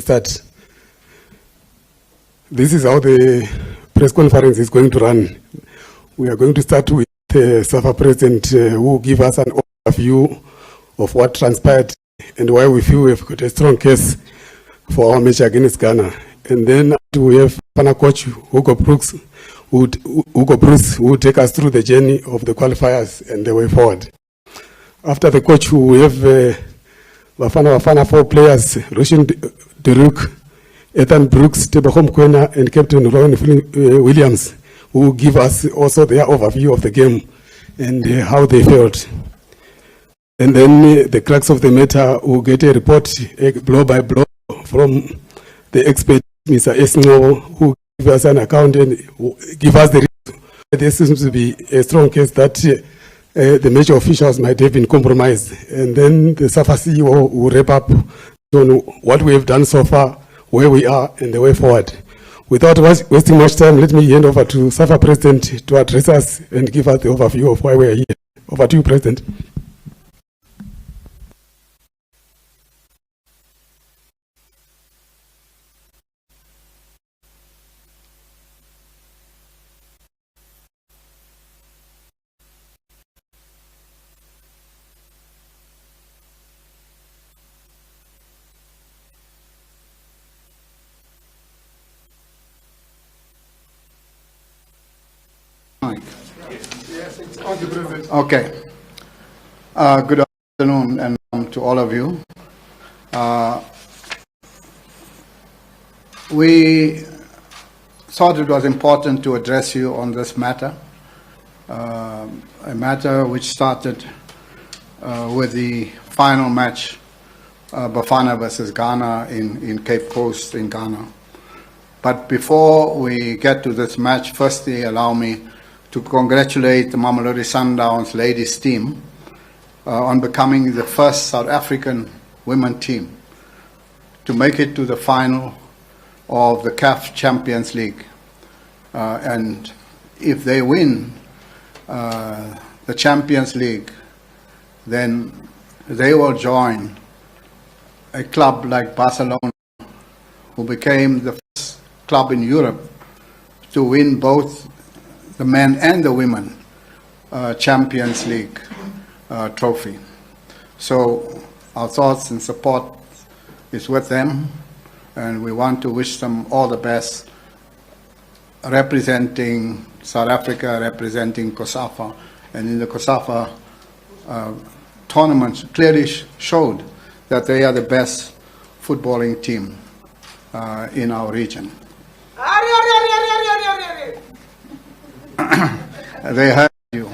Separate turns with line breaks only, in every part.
start. This is how the press conference is going to run. We are going to start with the SAFA president who will give us an overview of what transpired and why we feel we've got a strong case for our match against Ghana. And then we have Bafana coach Hugo Bruce, who will take us through the journey of the qualifiers and the way forward. After the coach, we have Bafana Bafana 4 players, Roshan Deruk, Ethan Brooks, Tebogo Mokoena, and Captain Rowan Williams, who will give us also their overview of the game and how they felt. And then the crux of the matter will get a report blow by blow from the expert, Mr. Esno, who give us an account and give us the reason. There seems to be a strong case that the major officials might have been compromised. And then the SAFA CEO will wrap up on what we have done so far, where we are, and the way forward. Without wasting much time, let me hand over to SAFA President to address us and give us the overview of why we are here. Over to you, President.
Okay. Good afternoon and to all of you. We thought it was important to address you on this matter, a matter which started with the final match, Bafana versus Ghana in Cape Coast in Ghana. But before we get to this match, firstly allow me to congratulate the Mamelodi Sundowns ladies team on becoming the first South African women team to make it to the final of the CAF Champions League. And if they win the Champions League, then they will join a club like Barcelona, who became the first club in Europe to win both the men and the women Champions League trophy. So our thoughts and support is with them, and we want to wish them all the best, representing South Africa, representing COSAFA, and in the COSAFA tournament clearly showed that they are the best footballing team in our region. They heard you.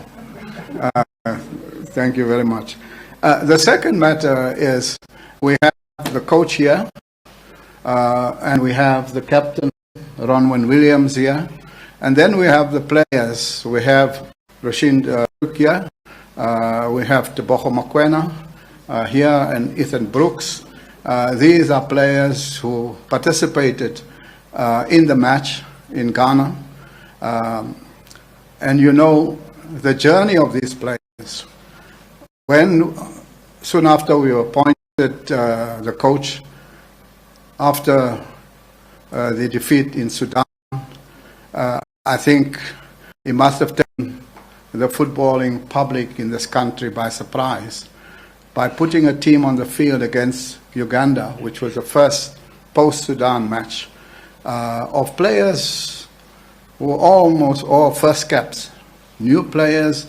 Thank you very much. The second matter is we have the coach here, and we have the captain, Ronwen Williams, here, and then we have the players. We have Roshin here, we have Tebogo Mokoena here, and Ethan Brooks. These are players who participated in the match in Ghana. And you know the journey of these players. When soon after we appointed the coach, after the defeat in Sudan, I think it must have taken the footballing public in this country by surprise by putting a team on the field against Uganda, which was the first post-Sudan match, of players who were almost all first caps, new players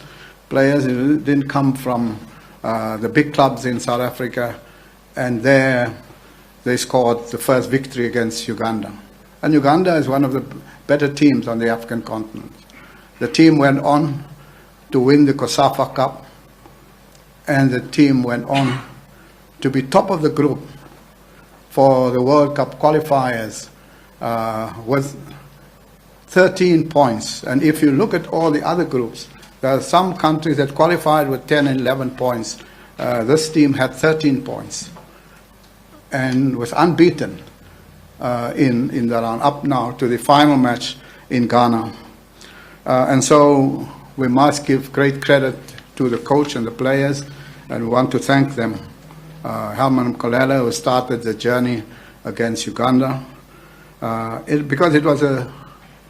who didn't come from the big clubs in South Africa, and there they scored the first victory against Uganda. And Uganda is one of the better teams on the African continent. The team went on to win the COSAFA Cup, and the team went on to be top of the group for the World Cup Qualifiers with 13 points. And if you look at all the other groups, there are some countries that qualified with 10 and 11 points. This team had 13 points and was unbeaten in the round, up now to the final match in Ghana. And so we must give great credit to the coach and the players, and we want to thank them. Helman Kolela, who started the journey against Uganda. Because it was a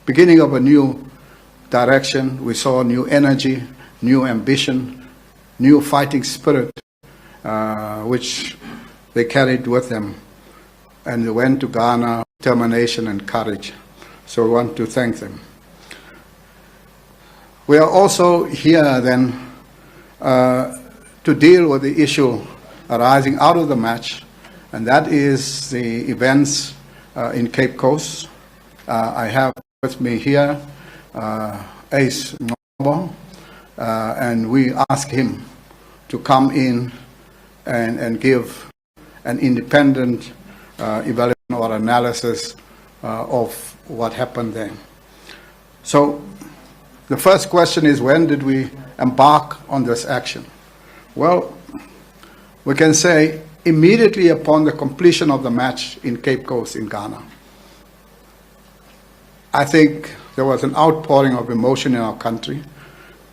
beginning of a new direction. We saw new energy, new ambition, new fighting spirit, which they carried with them. And they went to Ghana, determination and courage. So we want to thank them. We are also here then to deal with the issue arising out of the match, and that is the events in Cape Coast. I have with me here Ace Ngobo, and we ask him to come in and give an independent evaluation or analysis of what happened there. So the first question is, when did we embark on this action? Well, we can say immediately upon the completion of the match in Cape Coast in Ghana. I think there was an outpouring of emotion in our country.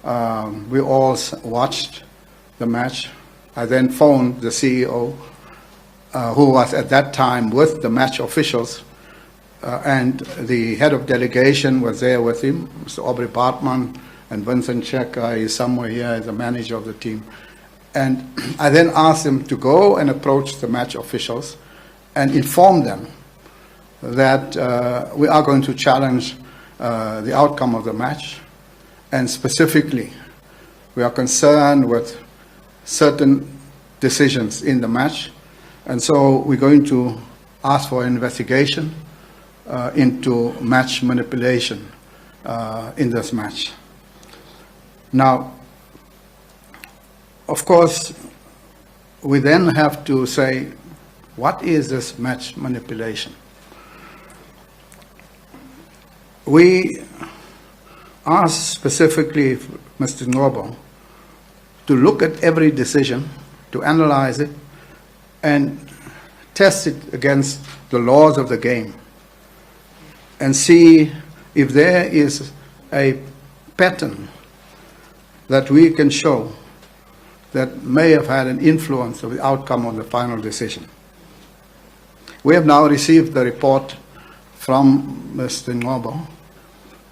We all watched the match. I then phoned the CEO, who was at that time with the match officials, and the head of delegation was there with him, Mr. Aubrey Bartman, and Vincent Cheka is somewhere here as a manager of the team. And I then asked him to go and approach the match officials and inform them that we are going to challenge the outcome of the match, and specifically we are concerned with certain decisions in the match, and so we're going to ask for an investigation into match manipulation in this match. Now, of course, we then have to say, what is this match manipulation? We asked specifically Mr. Ngobo to look at every decision, to analyze it, and test it against the laws of the game, and see if there is a pattern that we can show that may have had an influence of the outcome of the final decision. We have now received the report from Mr. Ngobo,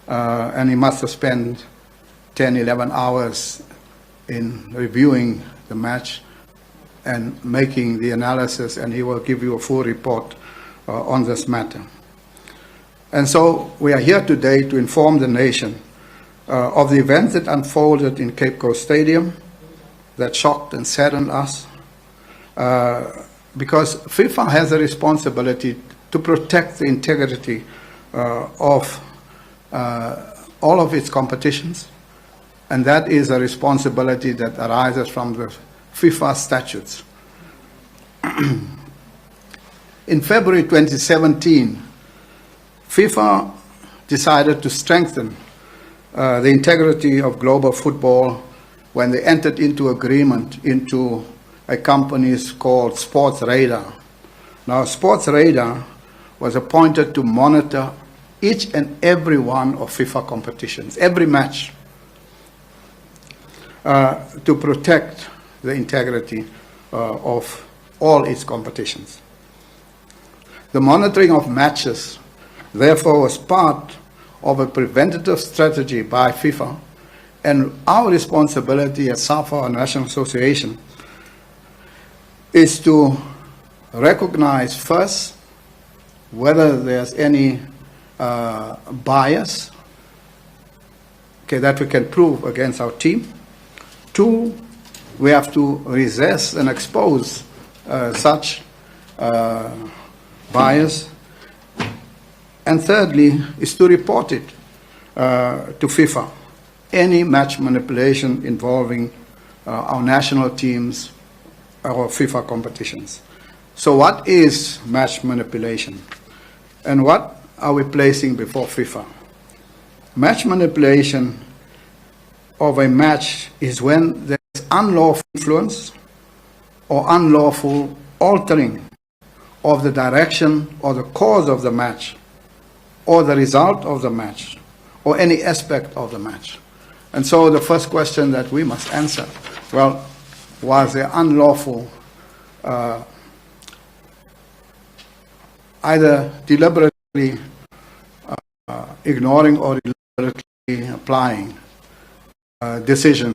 and he must have spent 10, 11 hours in reviewing the match and making the analysis, and he will give you a full report on this matter. And so we are here today to inform the nation of the events that unfolded in Cape Coast Stadium that shocked and saddened us, because FIFA has a responsibility to protect the integrity of all of its competitions, and that is a responsibility that arises from the FIFA statutes. In February 2017, FIFA decided to strengthen the integrity of global football when they entered into agreement into a company called Sports Radar. Now, Sports Radar was appointed to monitor each and every one of FIFA competitions, every match, to protect the integrity of all its competitions. The monitoring of matches, therefore, was part of a preventative strategy by FIFA, and our responsibility as SAFA, our National Association, is to recognize first whether there's any bias, that we can prove against our team. Two, we have to resist and expose such bias. And thirdly, is to report it to FIFA, any match manipulation involving our national teams or FIFA competitions. So what is match manipulation? And what are we placing before FIFA? Match manipulation of a match is when there is unlawful influence or unlawful altering of the direction or the cause of the match, or the result of the match, or any aspect of the match. And so the first question that we must answer, well, was there unlawful either deliberately ignoring or deliberately applying decisions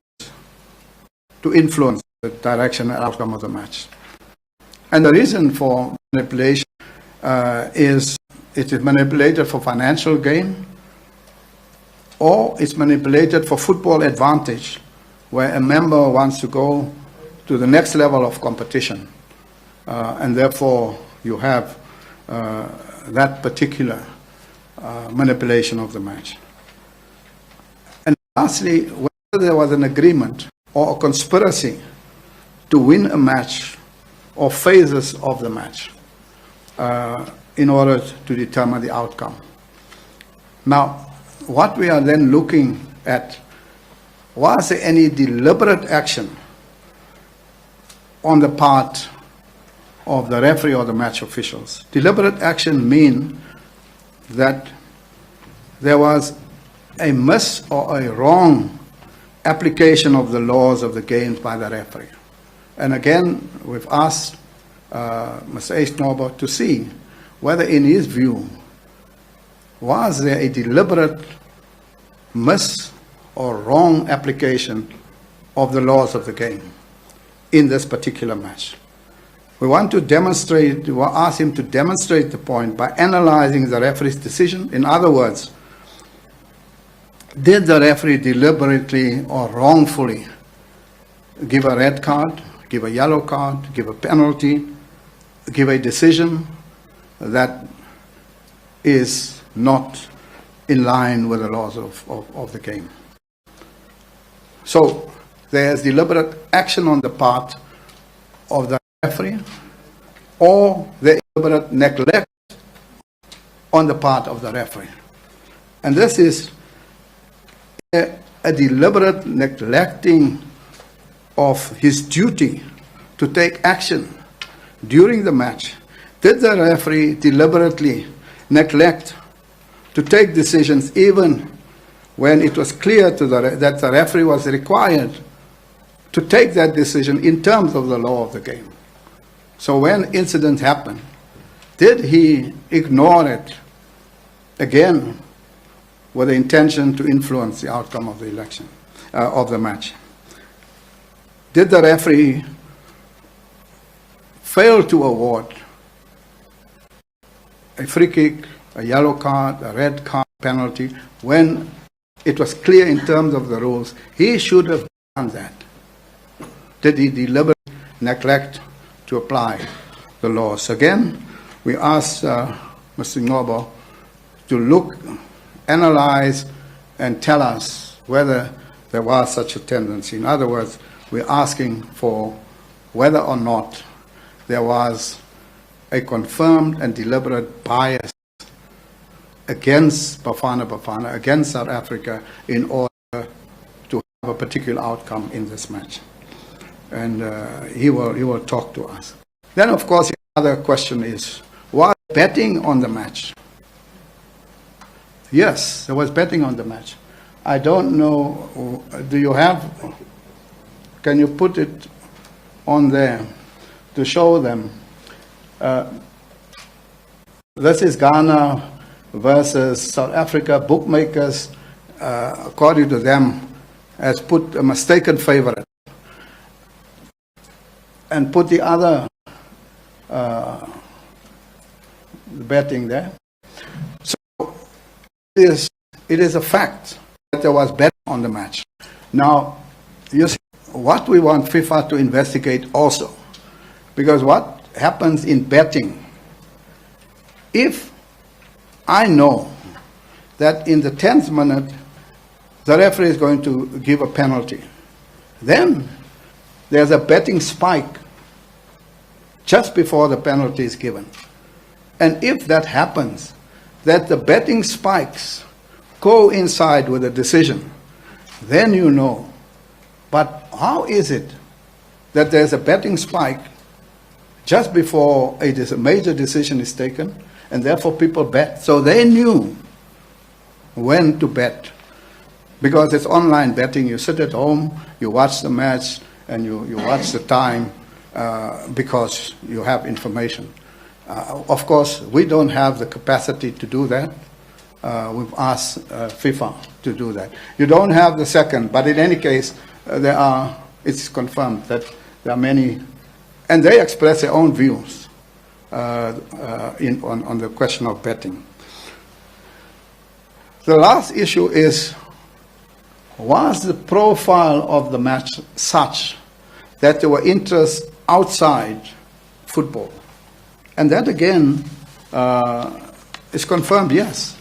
to influence the direction and outcome of the match. And the reason for manipulation is it is manipulated for financial gain, or it's manipulated for football advantage, where a member wants to go to the next level of competition, and therefore you have that particular manipulation of the match. And lastly, whether there was an agreement or a conspiracy to win a match or phases of the match in order to determine the outcome. Now, what we are then looking at, was there any deliberate action on the part of the referee or the match officials? Deliberate action means that there was a miss or a wrong application of the laws of the game by the referee. And again, we've asked Mr. Eisnober to see whether in his view, was there a deliberate miss or wrong application of the laws of the game in this particular match. We want to demonstrate, we ask him to demonstrate the point by analyzing the referee's decision. In other words, did the referee deliberately or wrongfully give a red card, give a yellow card, give a penalty, give a decision that is not in line with the laws of the game? So there's deliberate action on the part of the referee, or the deliberate neglect on the part of the referee. And this is a deliberate neglecting of his duty to take action during the match. Did the referee deliberately neglect to take decisions even when it was clear to that the referee was required to take that decision in terms of the law of the game? So when incidents happen, did he ignore it, again, with the intention to influence the outcome of the election, of the match? Did the referee fail to award a free kick, a yellow card, a red card, penalty, when it was clear in terms of the rules? He should have done that. Did he deliberately neglect to apply the laws? Again, we ask Mr. Ngobo to look, analyze, and tell us whether there was such a tendency. In other words, we're asking for whether or not there was a confirmed and deliberate bias against Bafana Bafana, against South Africa, in order to have a particular outcome in this match. And he will talk to us. Then, of course, the other question is, was betting on the match? Yes, there was betting on the match. I don't know, do you have, can you put it on there to show them? This is Ghana versus South Africa. Bookmakers, according to them, has put a mistaken favorite and put the other betting there. So it is a fact that there was betting on the match. Now, you see, what we want FIFA to investigate also, because what happens in betting, if I know that in the 10th minute the referee is going to give a penalty, then there's a betting spike just before the penalty is given. And if that happens, that the betting spikes coincide with the decision, then you know. But how is it that there's a betting spike just before a major decision is taken, and therefore people bet? So they knew when to bet, because it's online betting. You sit at home, you watch the match, and you watch the time because you have information. Of course, we don't have the capacity to do that. We've asked FIFA to do that. You don't have the second, but in any case, it's confirmed that there are many, and they express their own views on the question of betting. The last issue is, was the profile of the match such that there were interests outside football? And that again is confirmed, yes.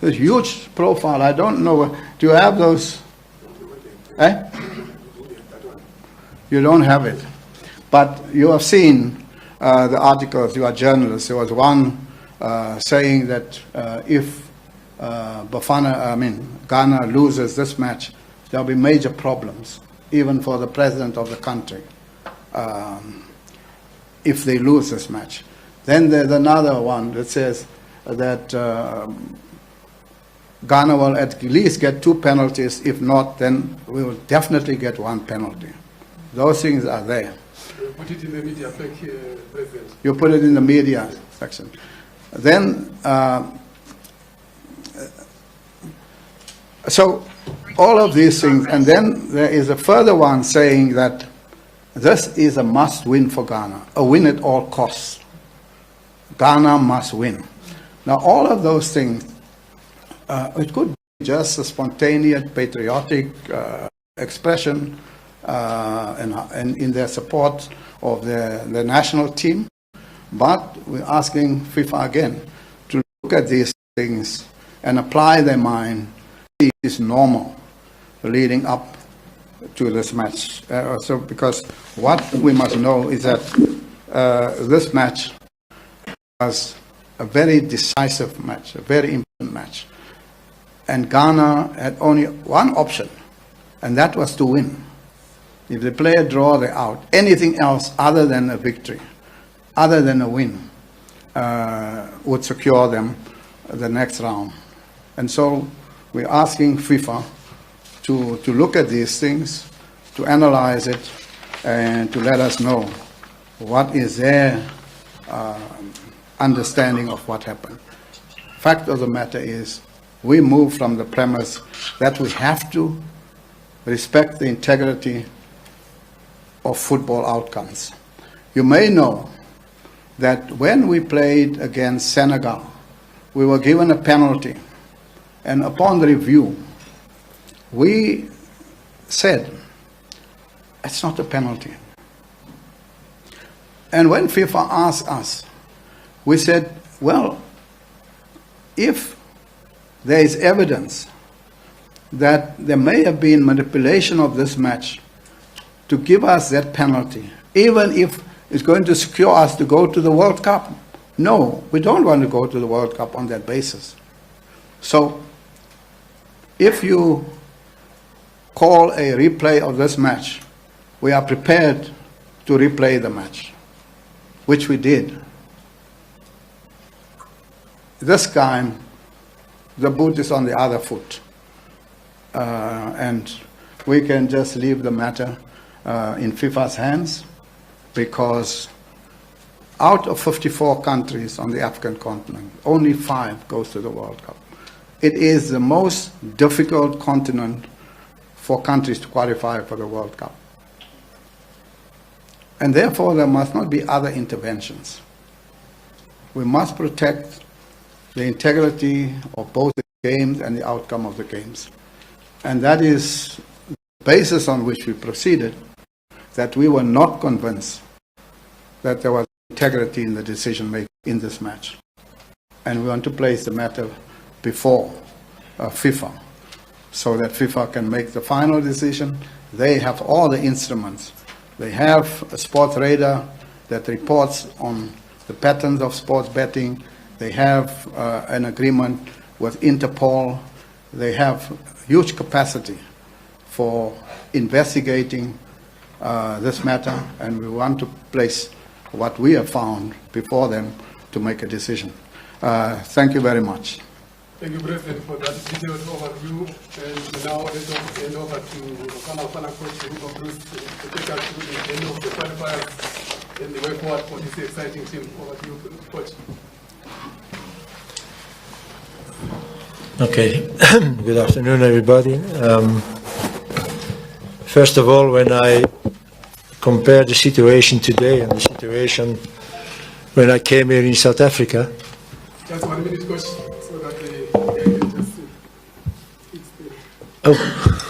There's huge profile. I don't know. Do you have those? Eh? You don't have it. But you have seen the articles, you are journalists. There was one saying that if Ghana loses this match, there'll be major problems, even for the president of the country, if they lose this match. Then there's another one that says that Ghana will at least get 2 penalties. If not, then we will definitely get 1 penalty. Those things are there.
You put it in the media, President.
You put it in the media section. Then, so all of these things, and then there is a further one saying that this is a must-win for Ghana, a win at all costs. Ghana must win. Now, all of those things, it could be just a spontaneous, patriotic expression and in their support of the national team, but we're asking FIFA again to look at these things and apply their mind. It is normal leading up to this match. So, because what we must know is that this match was a very decisive match, a very important match. And Ghana had only one option, and that was to win. If they play a draw, they're out. Anything else other than a victory, other than a win, would secure them the next round. And so we're asking FIFA to look at these things, to analyze it, and to let us know what is their understanding of what happened. Fact of the matter is, we move from the premise that we have to respect the integrity of football outcomes. You may know that when we played against Senegal, we were given a penalty, and upon the review, we said, it's not a penalty. And when FIFA asked us, we said, well, if there is evidence that there may have been manipulation of this match to give us that penalty, even if it's going to secure us to go to the World Cup. No, we don't want to go to the World Cup on that basis. So, if you call a replay of this match, we are prepared to replay the match, which we did. This time, the boot is on the other foot. And we can just leave the matter in FIFA's hands, because out of 54 countries on the African continent, only 5 goes to the World Cup. It is the most difficult continent for countries to qualify for the World Cup. And therefore, there must not be other interventions. We must protect the integrity of both the games and the outcome of the games. And that is the basis on which we proceeded, that we were not convinced that there was integrity in the decision-making in this match. And we want to place the matter before FIFA, so that FIFA can make the final decision. They have all the instruments. They have a sports radar that reports on the patterns of sports betting. They have an agreement with Interpol. They have huge capacity for investigating this matter, and we want to place what we have found before them to make a decision. Thank you very much.
Thank you, President, for that detailed overview. And now let's hand over to Bafana Bafana coach Hugo Bruce to take us through the end of the qualifiers. and the way forward for this exciting team. Over to you, Coach.
Okay, good afternoon, everybody. First of all, when I compare the situation today and the situation when I came here in South Africa.
Just 1 minute, Coach, so that they can just fix the...
Oh.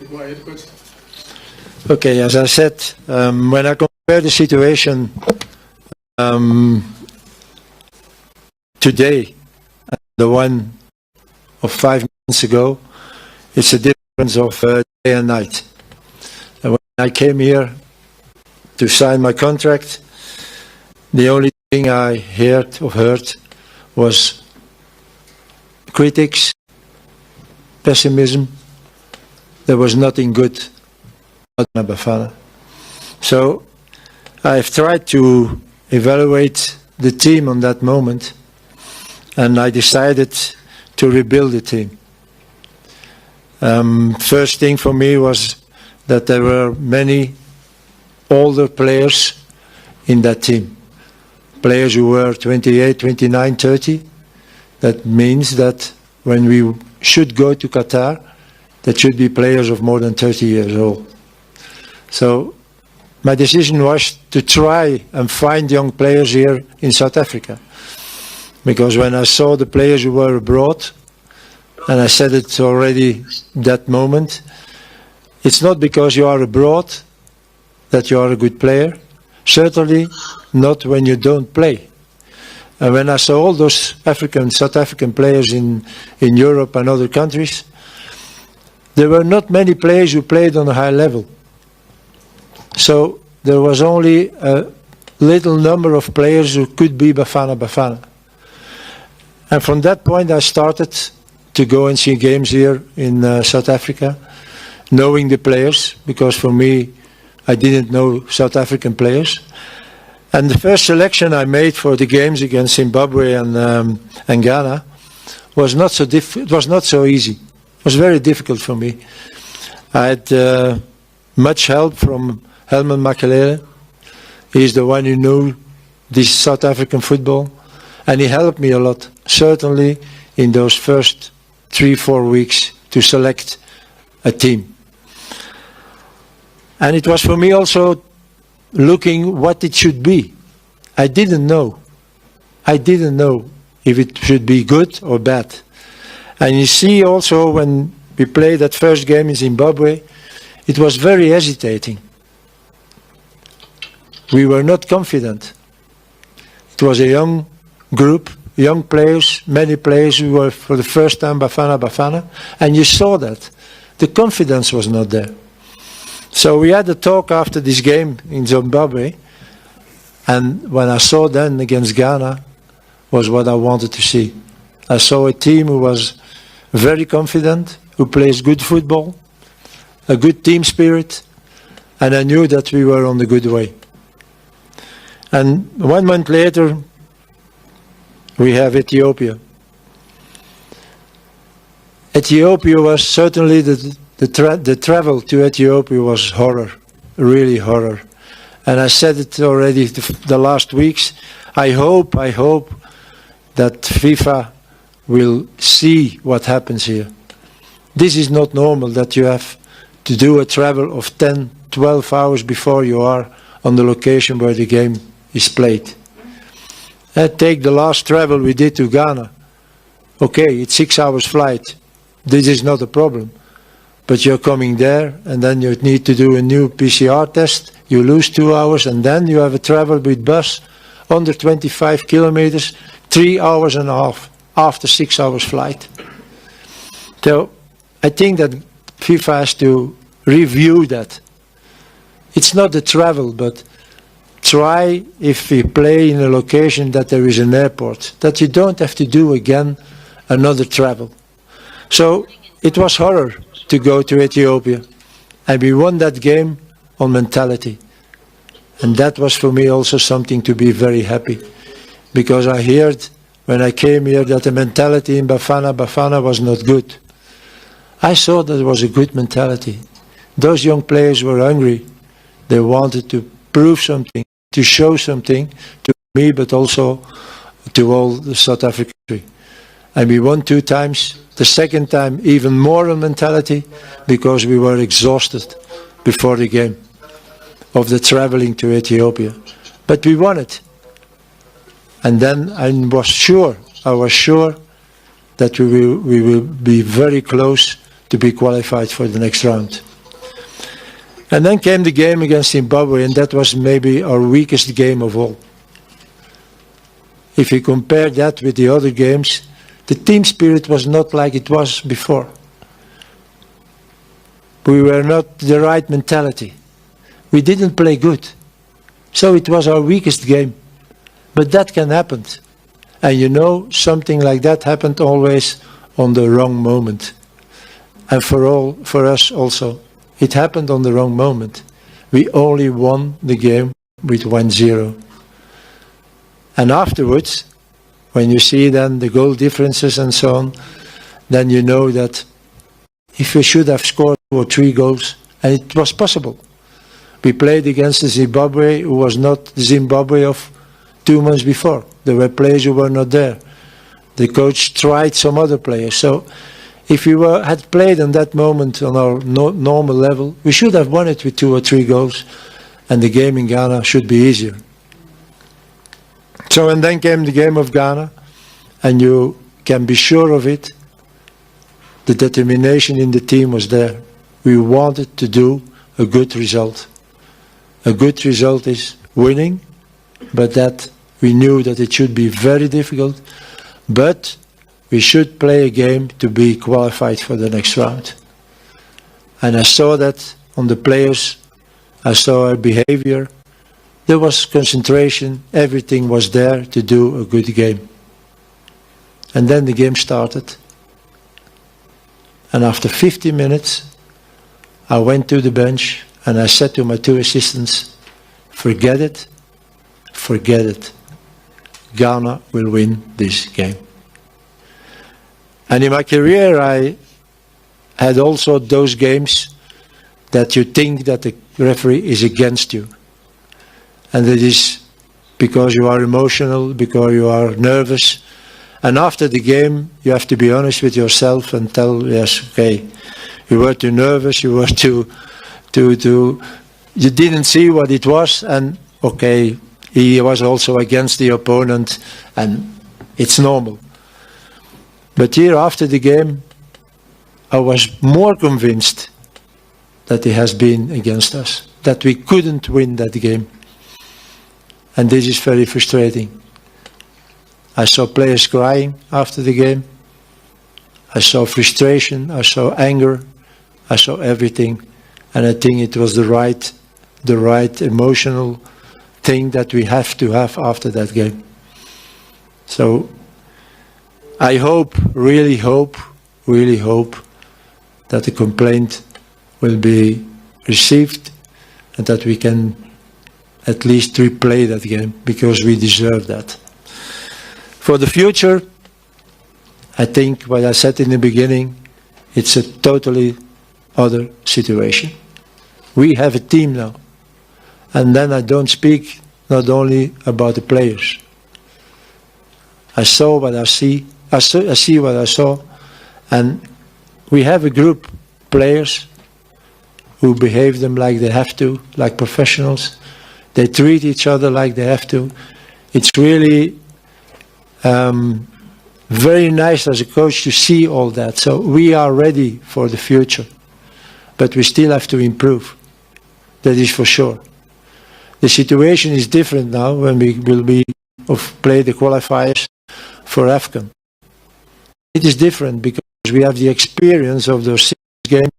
Go ahead, Coach.
Okay, as I said, when I compare the situation today and the one of 5 months ago, it's a difference of day and night. And when I came here to sign my contract, the only thing I heard was critics, pessimism. There was nothing good about Bafana Bafana. So I've tried to evaluate the team on that moment, and I decided to rebuild the team. First thing for me was that there were many older players in that team. Players who were 28, 29, 30. That means that when we should go to Qatar, that should be players of more than 30 years old. So my decision was to try and find young players here in South Africa. Because when I saw the players who were abroad, and I said it already that moment, it's not because you are abroad that you are a good player. Certainly not when you don't play. And when I saw all those South African players in Europe and other countries, there were not many players who played on a high level. So there was only a little number of players who could be Bafana Bafana. And from that point I started to go and see games here in South Africa, knowing the players, because for me, I didn't know South African players. And the first selection I made for the games against Zimbabwe and Ghana was not so it was not so easy. It was very difficult for me. I had much help from Helman Makelele. He's the one who knew this South African football, and he helped me a lot, certainly in those first 3-4 weeks to select a team. And it was for me also looking what it should be. I didn't know. I didn't know if it should be good or bad. And you see also when we played that first game in Zimbabwe, it was very hesitating. We were not confident. It was a young group, young players, many players who were for the first time Bafana Bafana, and you saw that. The confidence was not there. So we had a talk after this game in Zimbabwe, and when I saw then against Ghana was what I wanted to see. I saw a team who was very confident, who plays good football, a good team spirit, and I knew that we were on the good way. And 1 month later, we have Ethiopia. Ethiopia was certainly the travel to Ethiopia was horror, really horror. And I said it already the last weeks. I hope that FIFA will see what happens here. This is not normal that you have to do a travel of 10, 12 hours before you are on the location where the game is played. Take the last travel we did to Ghana. Okay, it's 6 hours flight. This is not a problem. But you're coming there and then you need to do a new PCR test. You lose 2 hours and then you have a travel with bus under 25 kilometers, 3 hours and a half after 6 hours flight. So I think that FIFA has to review that. It's not the travel, but try, if we play in a location that there is an airport, that you don't have to do again another travel. So it was horror to go to Ethiopia, and we won that game on mentality. And that was for me also something to be very happy. Because I heard when I came here that the mentality in Bafana Bafana was not good. I saw that it was a good mentality. Those young players were hungry. They wanted to prove something, to show something to me, but also to all the South African country. And we won 2 times. The second time, even more on mentality, because we were exhausted before the game of the traveling to Ethiopia. But we won it. And then I was sure that we will be very close to be qualified for the next round. And then came the game against Zimbabwe, and that was maybe our weakest game of all. If you compare that with the other games, the team spirit was not like it was before. We were not the right mentality. We didn't play good. So it was our weakest game. But that can happen. And you know, something like that happened always on the wrong moment. And for us also, it happened on the wrong moment. We only won the game with 1-0. And afterwards, when you see then the goal differences and so on, then you know that if we should have scored 2 or 3 goals, and it was possible. We played against the Zimbabwe, who was not the Zimbabwe of 2 months before. There were players who were not there. The coach tried some other players. So if we had played in that moment on our normal level, we should have won it with 2 or 3 goals, and the game in Ghana should be easier. So, and then came the game of Ghana, and you can be sure of it, the determination in the team was there. We wanted to do a good result. A good result is winning, but that we knew that it should be very difficult, but we should play a game to be qualified for the next round. And I saw that on the players, I saw our behavior. There was concentration, everything was there to do a good game. And then the game started. And after 50 minutes, I went to the bench and I said to my 2 assistants, forget it, forget it. Ghana will win this game. And in my career, I had also those games that you think that the referee is against you. And it is because you are emotional, because you are nervous. And after the game, you have to be honest with yourself and tell, yes, okay, you were too nervous, you were you didn't see what it was, and okay, he was also against the opponent, and it's normal. But here, after the game, I was more convinced that he has been against us, that we couldn't win that game. And this is very frustrating. I saw players crying after the game. I saw frustration, I saw anger, I saw everything. And I think it was the right emotional thing that we have to have after that game. So I hope, really hope that the complaint will be received and that we can at least replay that game, because we deserve that. For the future, I think what I said in the beginning, it's a totally other situation. We have a team now. And then I don't speak not only about the players. I saw what I see, I see what I saw, and we have a group of players who behave them like they have to, like professionals. They treat each other like they have to. It's really very nice as a coach to see all that. So we are ready for the future, but we still have to improve. That is for sure. The situation is different now when we will play the qualifiers for AFCON. It is different because we have the experience of those 6 games,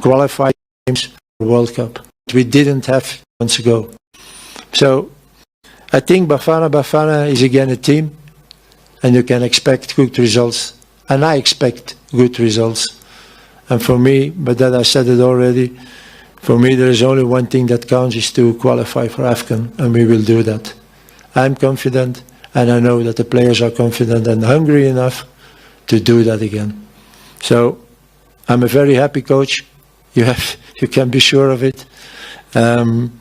qualified games for World Cup. We didn't have months ago. So I think Bafana Bafana is again a team, and you can expect good results. And I expect good results. And for me, but that I said it already, For me, there is only one thing that counts, is to qualify for AFCON, and we will do that. I'm confident, and I know that the players are confident and hungry enough to do that again. So I'm a very happy coach. You can be sure of it. I'm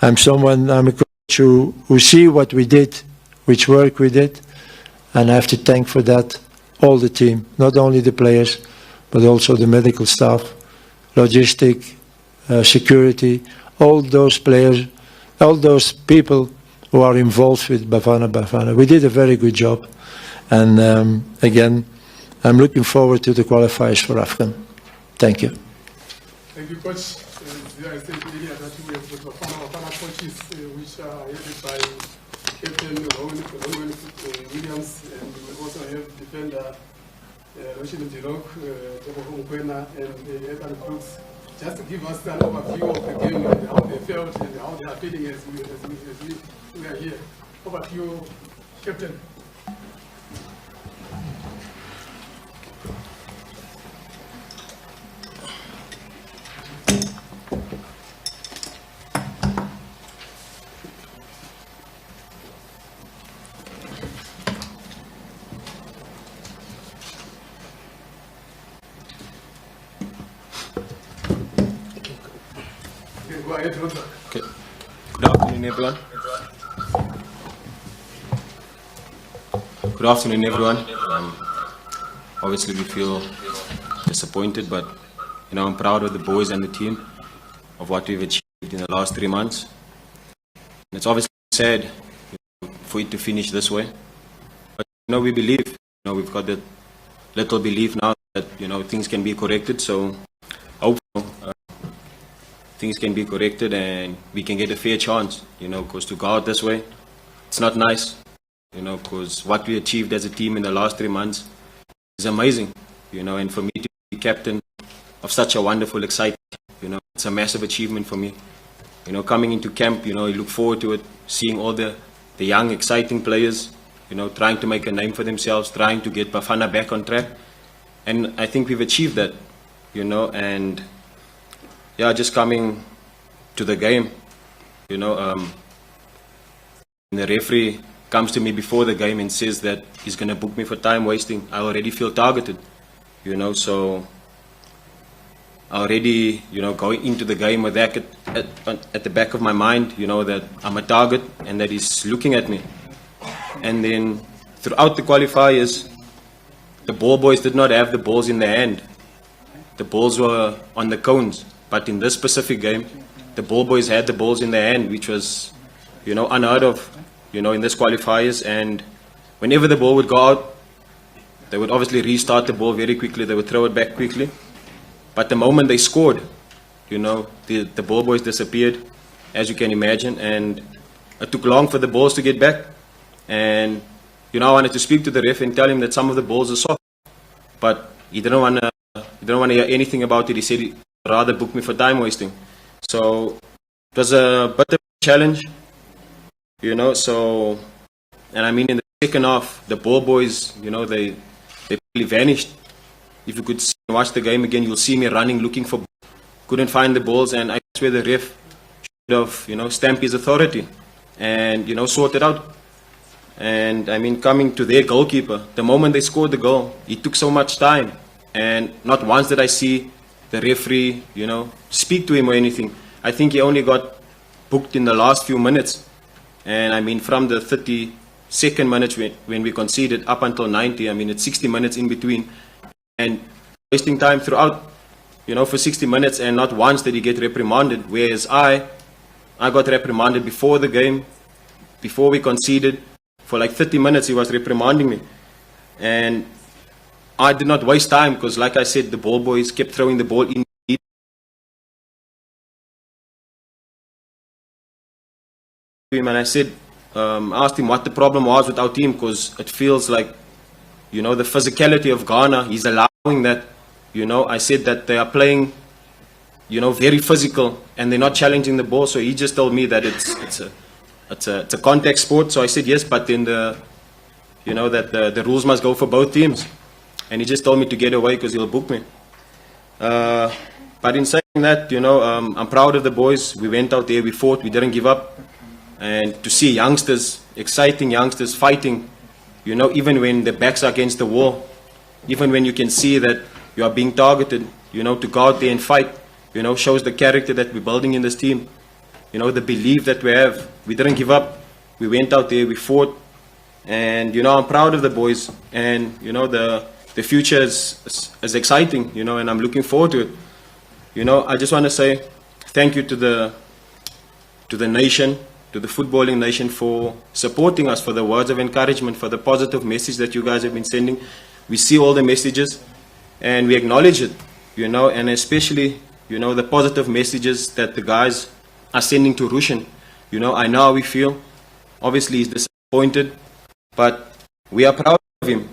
a coach who see what we did, which work we did, and I have to thank for that all the team, not only the players, but also the medical staff, logistic, security, all those players, all those people who are involved with Bafana Bafana. We did a very good job, and again, I'm looking forward to the qualifiers for AFCON. Thank you.
Thank you, Coach. I said earlier that we have the Bafana coaches, which are headed by Captain Owen Williams, and we also have defender Rashid Jirok, Kwena, and Ethan Brooks. Just to give us an overview of the game and how they felt and how they are feeling as we are here. Over to you, Captain. Go ahead, Rosa.
Okay. Good afternoon, everyone. Good afternoon, everyone. Obviously, we feel disappointed, but I'm proud of the boys and the team of what we've achieved in the last 3 months. And it's obviously sad for it to finish this way, but we believe. We've got that little belief now that things can be corrected. So hopefully things can be corrected and we can get a fair chance. Because to go out this way, it's not nice. Because what we achieved as a team in the last 3 months is amazing. And for me to be captain of such a wonderful, exciting, it's a massive achievement for me. Coming into camp, you look forward to it, seeing all the young, exciting players, trying to make a name for themselves, trying to get Bafana back on track. And I think we've achieved that, and yeah, just coming to the game, the referee comes to me before the game and says that he's going to book me for time wasting. I already feel targeted, so I already, going into the game with that at the back of my mind, that I'm a target and that he's looking at me. And then throughout the qualifiers, the ball boys did not have the balls in their hand. The balls were on the cones. But in this specific game, the ball boys had the balls in their hand, which was, unheard of, in this qualifiers. And whenever the ball would go out, they would obviously restart the ball very quickly. They would throw it back quickly. But the moment they scored, the ball boys disappeared, as you can imagine. And it took long for the balls to get back. And, I wanted to speak to the ref and tell him that some of the balls are soft. But he didn't want to hear anything about it. He said he'd rather book me for time wasting. So it was a bit of a challenge, so, and I mean in the second half, the ball boys, they really vanished. If you could watch the game again, you'll see me running, looking for, couldn't find the balls, and I swear the ref should have, stamped his authority and, sort it out. And I mean, coming to their goalkeeper, the moment they scored the goal, it took so much time, and not once did I see the referee, speak to him or anything. I think he only got booked in the last few minutes. And I mean, from the 32nd minute when we conceded up until 90, I mean, it's 60 minutes in between. And wasting time throughout, for 60 minutes, and not once did he get reprimanded. Whereas I got reprimanded before the game, before we conceded. For like 30 minutes, he was reprimanding me. And I did not waste time because, like I said, the ball boys kept throwing the ball in. And I said, asked him what the problem was with our team, because it feels like, the physicality of Ghana, he's allowing that. I said that they are playing, very physical and they're not challenging the ball. So he just told me that it's a contact sport. So I said yes, but then that the rules must go for both teams. And he just told me to get away because he'll book me. But in saying that, I'm proud of the boys. We went out there, we fought, we didn't give up. And to see youngsters, exciting youngsters fighting, even when their backs are against the wall, even when you can see that you are being targeted, to go out there and fight, shows the character that we're building in this team. The belief that we have. We didn't give up. We went out there, we fought. And, I'm proud of the boys. And, the future is exciting, and I'm looking forward to it. I just want to say thank you to the nation, to the footballing nation for supporting us, for the words of encouragement, for the positive message that you guys have been sending. We see all the messages and we acknowledge it, and especially, the positive messages that the guys are sending to Rushan. I know how we feel. Obviously, he's disappointed, but we are proud of him,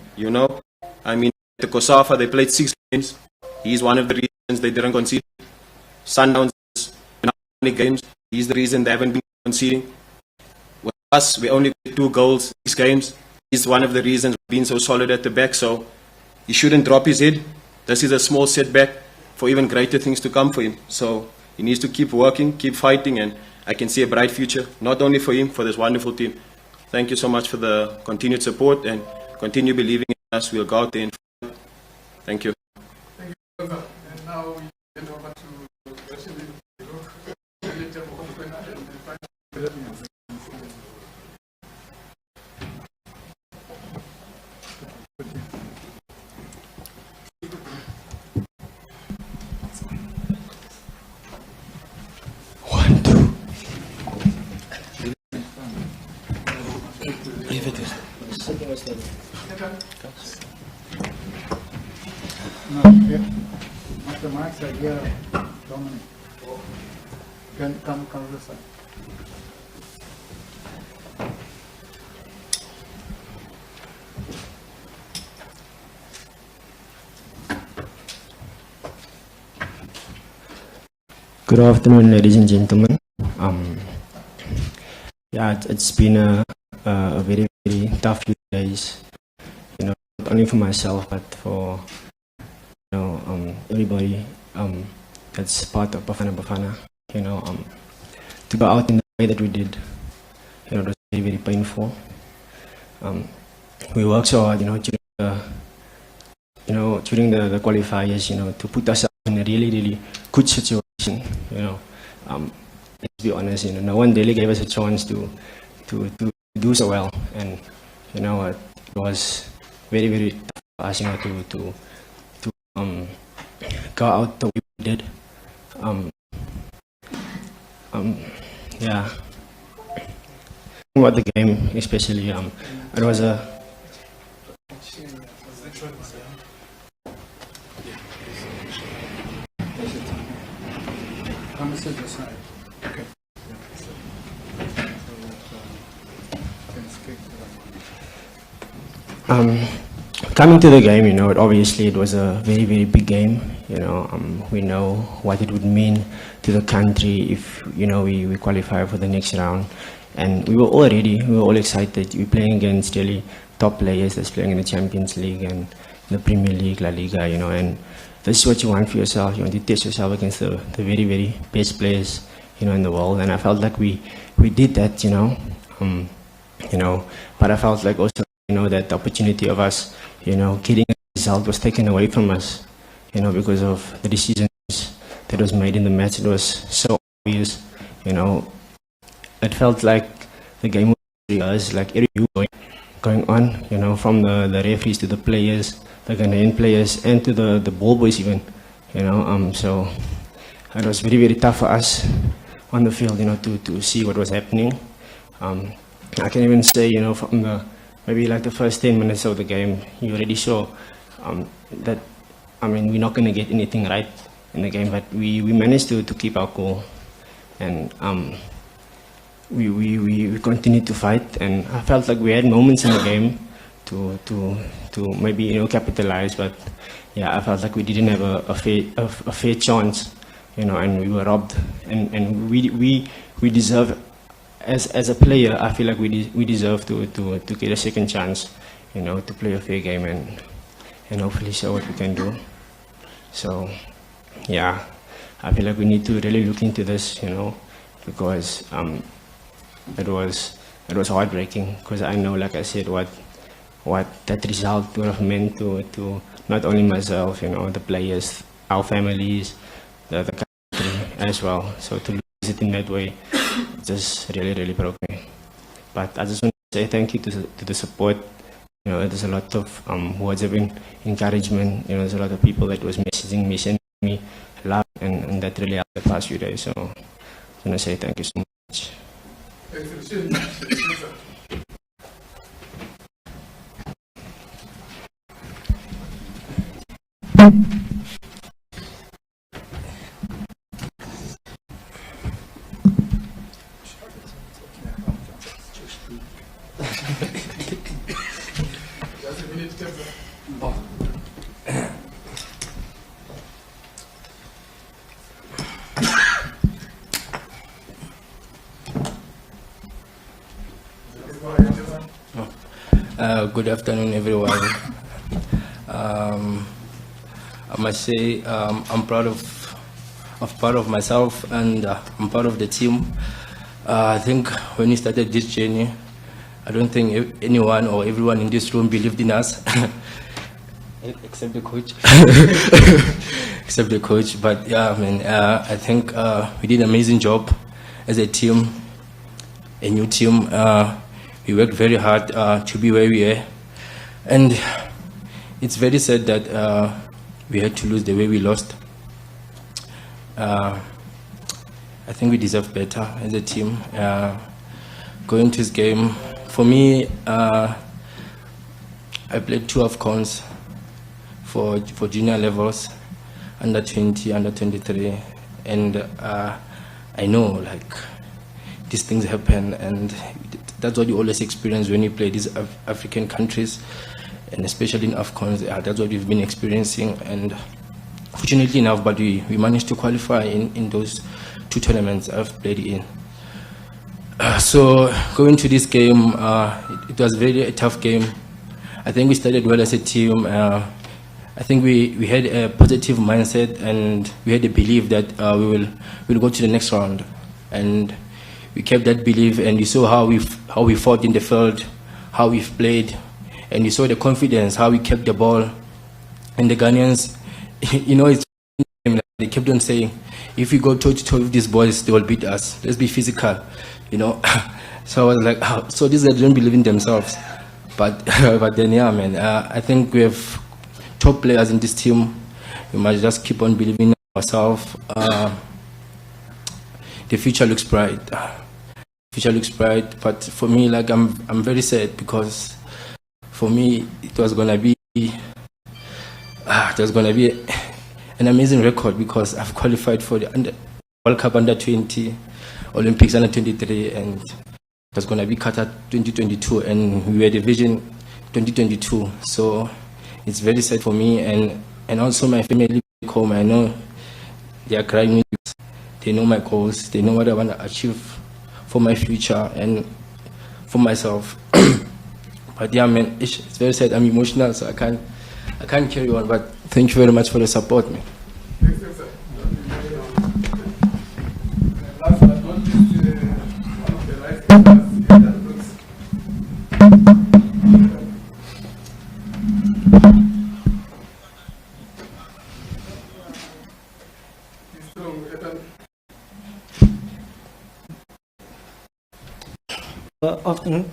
I mean, the SAFA, they played 6 games. He's one of the reasons they didn't concede. Sundowns, games. He's the reason they haven't been conceding. With us, we only played 2 goals, 6 games. He's one of the reasons we've been so solid at the back. So he shouldn't drop his head. This is a small setback for even greater things to come for him. So he needs to keep working, keep fighting, and I can see a bright future, not only for him, for this wonderful team. Thank you so much for the continued support and continue believing in us. We'll go out there and fight. Thank you.
Thank you, brother. And now we get over to
After Max, I hear Dominic. Come this side.
Good afternoon, ladies and gentlemen. It's been a very, very tough few days, not only for myself, but for everybody that's part of Bafana Bafana. To go out in the way that we did, it was very, very painful. We worked so hard, during the qualifiers, to put ourselves in a really, really good situation. Let's be honest, no one really gave us a chance to do so well, and it was very, very tough for us, to go out the way we did. About the game, especially, it was a.
Okay.
Coming to the game, obviously it was a very, very big game. We know what it would mean to the country if, we qualify for the next round. And we were all ready, we were all excited. We're playing against really top players that's playing in the Champions League and the Premier League, La Liga, and this is what you want for yourself. You want to test yourself against the very, very best players, in the world. And I felt like we did that, but I felt like also, that the opportunity of us, getting a result was taken away from us, because of the decisions that was made in the match. It was so obvious, It felt like the game was rehearsed, like every going on, from the referees to the players, the Ghanaian players, and to the ball boys even, so it was very, very tough for us on the field, to see what was happening. I can even say, from maybe like the first 10 minutes of the game, you already saw that, we're not going to get anything right in the game, but we managed to keep our cool, and we continued to fight, and I felt like we had moments in the game to maybe capitalize, but yeah, I felt like we didn't have a fair chance, and we were robbed, and we deserve, as a player, I feel like we deserve to get a second chance, to play a fair game and hopefully show what we can do. So yeah, I feel like we need to really look into this, because it was heartbreaking, because I know, like I said, what that result would have meant to not only myself, the players, our families, the country as well. So to lose it in that way just really, really broke me. But I just want to say thank you to the support. There's a lot of words of encouragement. There's a lot of people that was messaging me, sending me love, and that really helped the past few days. So I want to say thank you so much.
Good afternoon, everyone. I must say I'm proud of myself, and I'm proud of the team. I think when we started this journey, I don't think anyone or everyone in this room believed in us, except the coach. Except the coach. But yeah, I think we did an amazing job as a team, a new team. We worked very hard to be where we are, and it's very sad that we had to lose the way we lost. I think we deserve better as a team. Going to this game, for me, I played 2 AFCONs for junior levels, under 20, under 23, and I know like these things happen, and that's what you always experience when you play these African countries, and especially in AFCONs. That's what we've been experiencing, and fortunately enough, but we managed to qualify in those 2 tournaments I've played in. So going to this game, it was really a tough game. I think we started well as a team. I think we had a positive mindset, and we had a belief that we'll go to the next round, and we kept that belief, and you saw how we fought in the field, how we've played, and you saw the confidence, how we kept the ball. And the Ghanaians, it's they kept on saying, if we go toe-to-toe with these boys, they will beat us. Let's be physical, So I was like, so these guys don't believe in themselves. But then, yeah, man, I think we have top players in this team. We must just keep on believing in ourselves. The future looks bright. But for me, like I'm very sad, because for me it was gonna be an amazing record, because I've qualified for the World Cup under 20, Olympics under 23, and it was gonna be Qatar 2022, and we were division 2022. So it's very sad for me, and also my family back home. I know they are crying. They know my goals. They know what I want to achieve for my future and for myself. But yeah, man, it's very sad. I'm emotional, so I can't carry on. But thank you very much for the support, man.
Thanks, sir. Last but not least, one of the right speakers,
Often,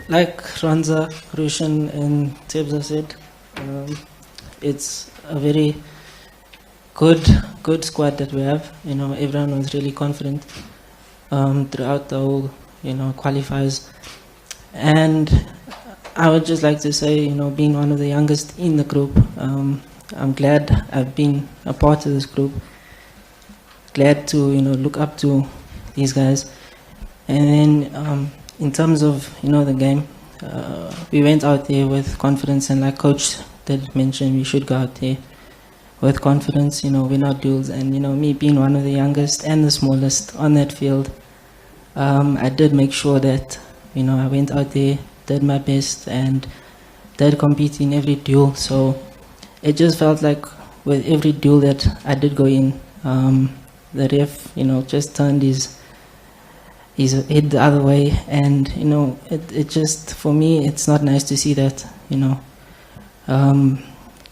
like Ranza, Roshan, and Tebza said, it's a very good squad that we have. Everyone was really confident throughout the whole, qualifiers. And I would just like to say, being one of the youngest in the group, I'm glad I've been a part of this group. Glad to, look up to these guys. And then in terms of, the game, we went out there with confidence, and like Coach did mention, we should go out there with confidence, win our duels. And, me being one of the youngest and the smallest on that field, I did make sure that, I went out there, did my best, and did compete in every duel. So it just felt like with every duel that I did go in, the ref, just turned his head the other way, and it just, for me, it's not nice to see that,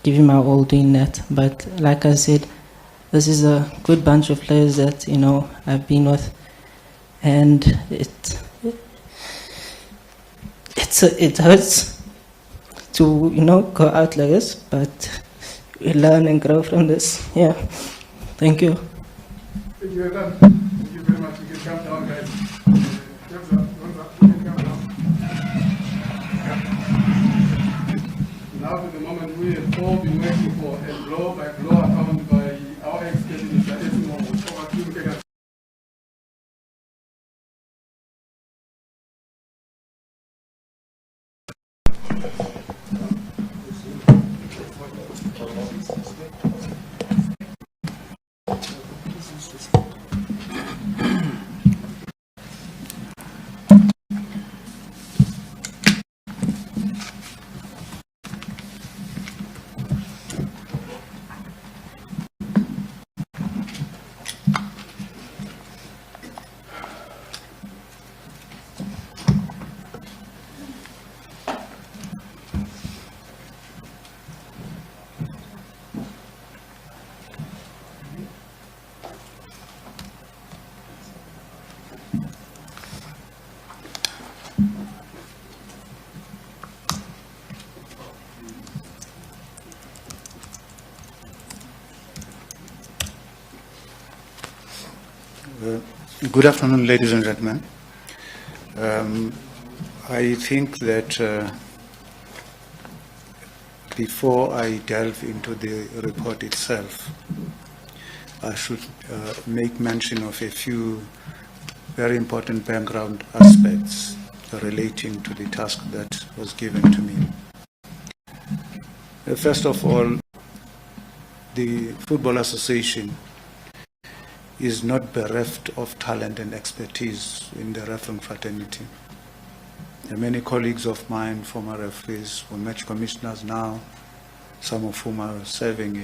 giving my all doing that. But like I said, this is a good bunch of players that I've been with, and it hurts to go out like this, but we learn and grow from this. Yeah, thank you.
Thank you, Evan. Thank you very much. You can come down, guys. You can come down. Now to the moment we have all been waiting for, and blow by blow account by our expert, Mr. Esimo. Over to you, Mr.
Good afternoon, ladies and gentlemen. I think that before I delve into the report itself, I should make mention of a few very important background aspects relating to the task that was given to me. First of all, the Football Association is not bereft of talent and expertise in the refereeing fraternity. There are many colleagues of mine, former referees, or match commissioners now, some of whom are serving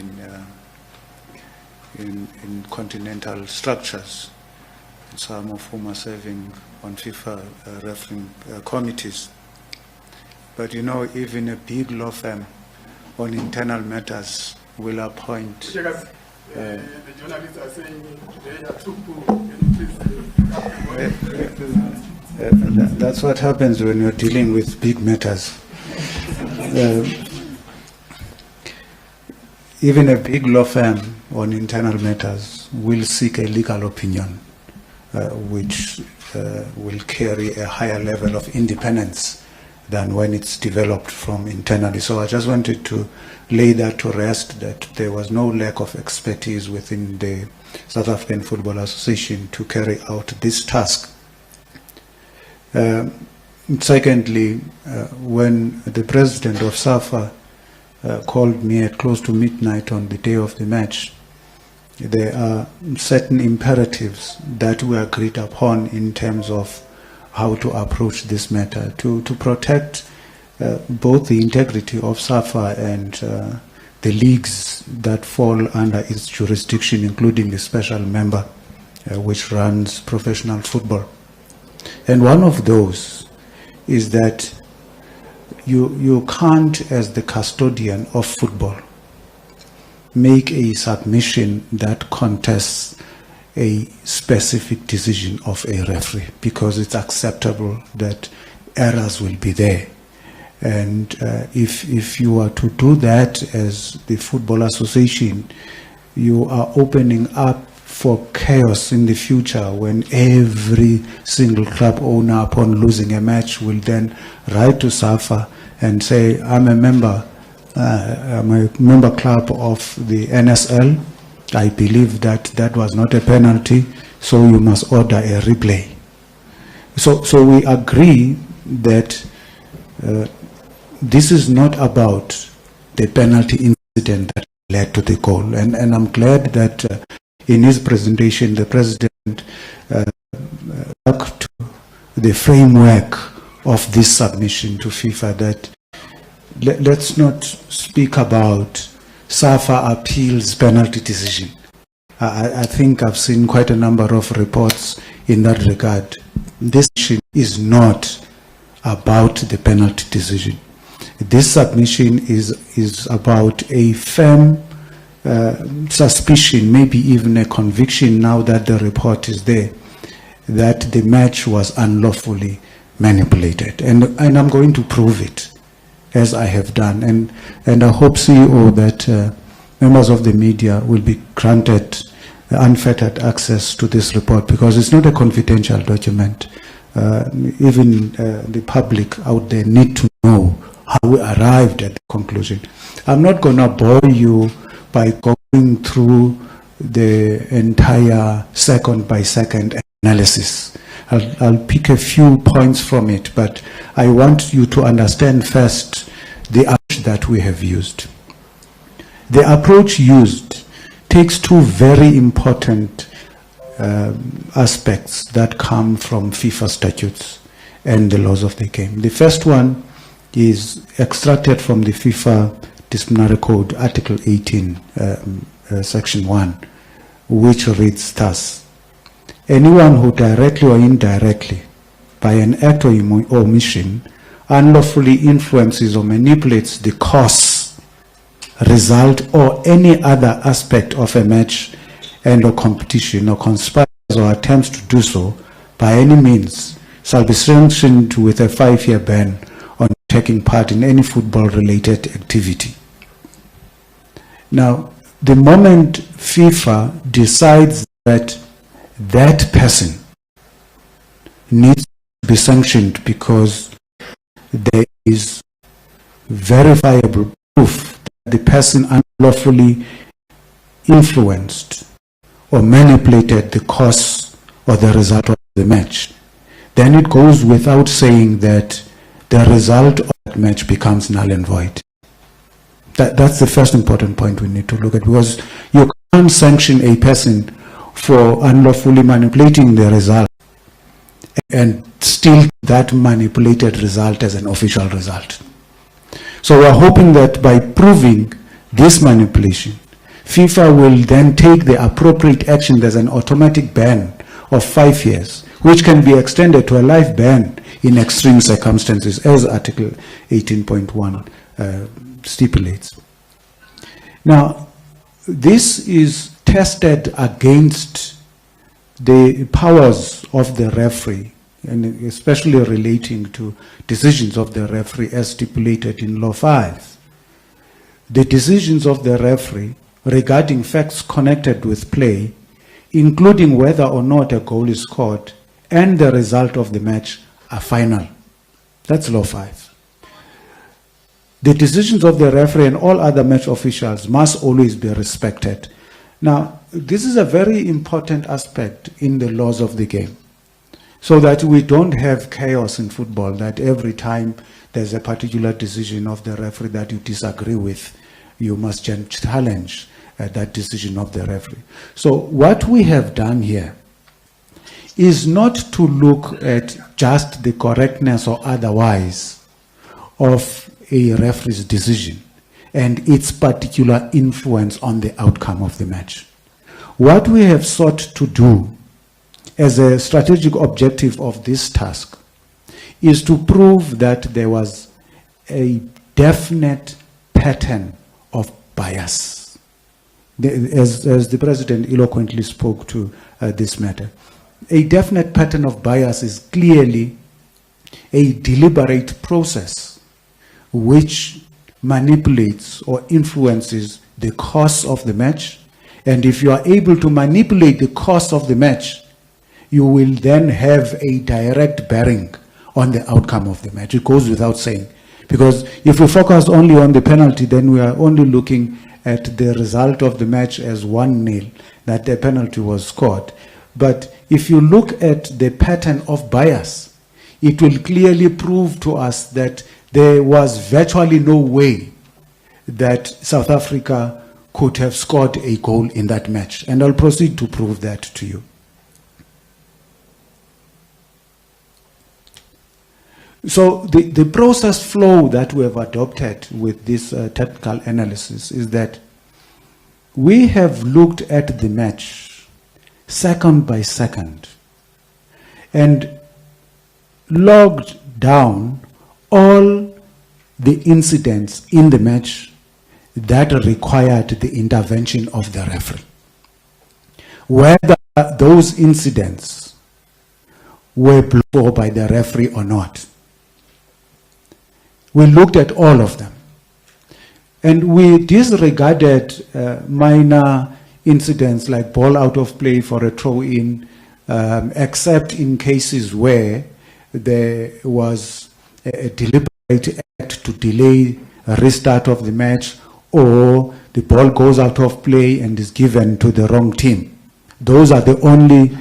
in continental structures, and some of whom are serving on FIFA refereeing committees. But even a big law firm on internal matters will appoint.
The journalists are saying today are too poor.
That's what happens when you're dealing with big matters. Even a big law firm on internal matters will seek a legal opinion, which will carry a higher level of independence than when it's developed from internally. So I just wanted to lay that to rest, that there was no lack of expertise within the South African Football Association to carry out this task. Secondly, when the president of SAFA called me at close to midnight on the day of the match, there are certain imperatives that were agreed upon in terms of how to approach this matter to protect both the integrity of SAFA and the leagues that fall under its jurisdiction, including the special member which runs professional football. And one of those is that you can't, as the custodian of football, make a submission that contests a specific decision of a referee, because it's acceptable that errors will be there. And if you are to do that as the Football Association, you are opening up for chaos in the future, when every single club owner, upon losing a match, will then write to SAFA and say, I'm a member club of the NSL. I believe that was not a penalty, so you must order a replay. So we agree that this is not about the penalty incident that led to the goal. And I'm glad that in his presentation, the president stuck to the framework of this submission to FIFA, that let's not speak about
SAFA appeals penalty decision. I think I've seen quite a number of reports in that regard. This is not about the penalty decision. This submission is about a firm suspicion, maybe even a conviction now that the report is there, that the match was unlawfully manipulated. And I'm going to prove it, as I have done. And I hope, CEO, that members of the media will be granted unfettered access to this report, because it's not a confidential document. Even the public out there need to know how we arrived at the conclusion. I'm not going to bore you by going through the entire second-by-second analysis. I'll pick a few points from it, but I want you to understand first the approach that we have used. The approach used takes two very important aspects that come from FIFA statutes and the laws of the game. The first one is extracted from the FIFA Disciplinary Code, Article 18, Section 1, which reads thus: anyone who directly or indirectly, by an act or omission, unlawfully influences or manipulates the course, result, or any other aspect of a match and or competition, or conspires or attempts to do so by any means, shall be sanctioned with a 5-year ban on taking part in any football-related activity. Now, the moment FIFA decides that that person needs to be sanctioned because there is verifiable proof that the person unlawfully influenced or manipulated the course or the result of the match, then it goes without saying that the result of that match becomes null and void. That's the first important point we need to look at, because you can't sanction a person for unlawfully manipulating the result and still that manipulated result as an official result. So we're hoping that by proving this manipulation, FIFA will then take the appropriate action. There's an automatic ban of 5 years, which can be extended to a life ban in extreme circumstances, as Article 18.1 stipulates. Now, this is tested against the powers of the referee, and especially relating to decisions of the referee as stipulated in Law 5. The decisions of the referee regarding facts connected with play, including whether or not a goal is scored and the result of the match, are final. That's Law 5. The decisions of the referee and all other match officials must always be respected. Now, this is a very important aspect in the laws of the game, so that we don't have chaos in football, that every time there's a particular decision of the referee that you disagree with, you must challenge that decision of the referee. So what we have done here is not to look at just the correctness or otherwise of a referee's decision and its particular influence on the outcome of the match. What we have sought to do as a strategic objective of this task is to prove that there was a definite pattern of bias. As the President eloquently spoke to this matter, a definite pattern of bias is clearly a deliberate process which manipulates or influences the course of the match. And if you are able to manipulate the course of the match, you will then have a direct bearing on the outcome of the match. It goes without saying. Because if we focus only on the penalty, then we are only looking at the result of the match as 1-0, that the penalty was scored. But if you look at the pattern of bias, it will clearly prove to us that there was virtually no way that South Africa could have scored a goal in that match. And I'll proceed to prove that to you. So the process flow that we have adopted with this technical analysis is that we have looked at the match second by second and logged down all the incidents in the match that required the intervention of the referee. Whether those incidents were blown for by the referee or not. We looked at all of them. And we disregarded minor incidents like ball out of play for a throw-in, except in cases where there was a deliberate act to delay a restart of the match, or the ball goes out of play and is given to the wrong team. Those are the only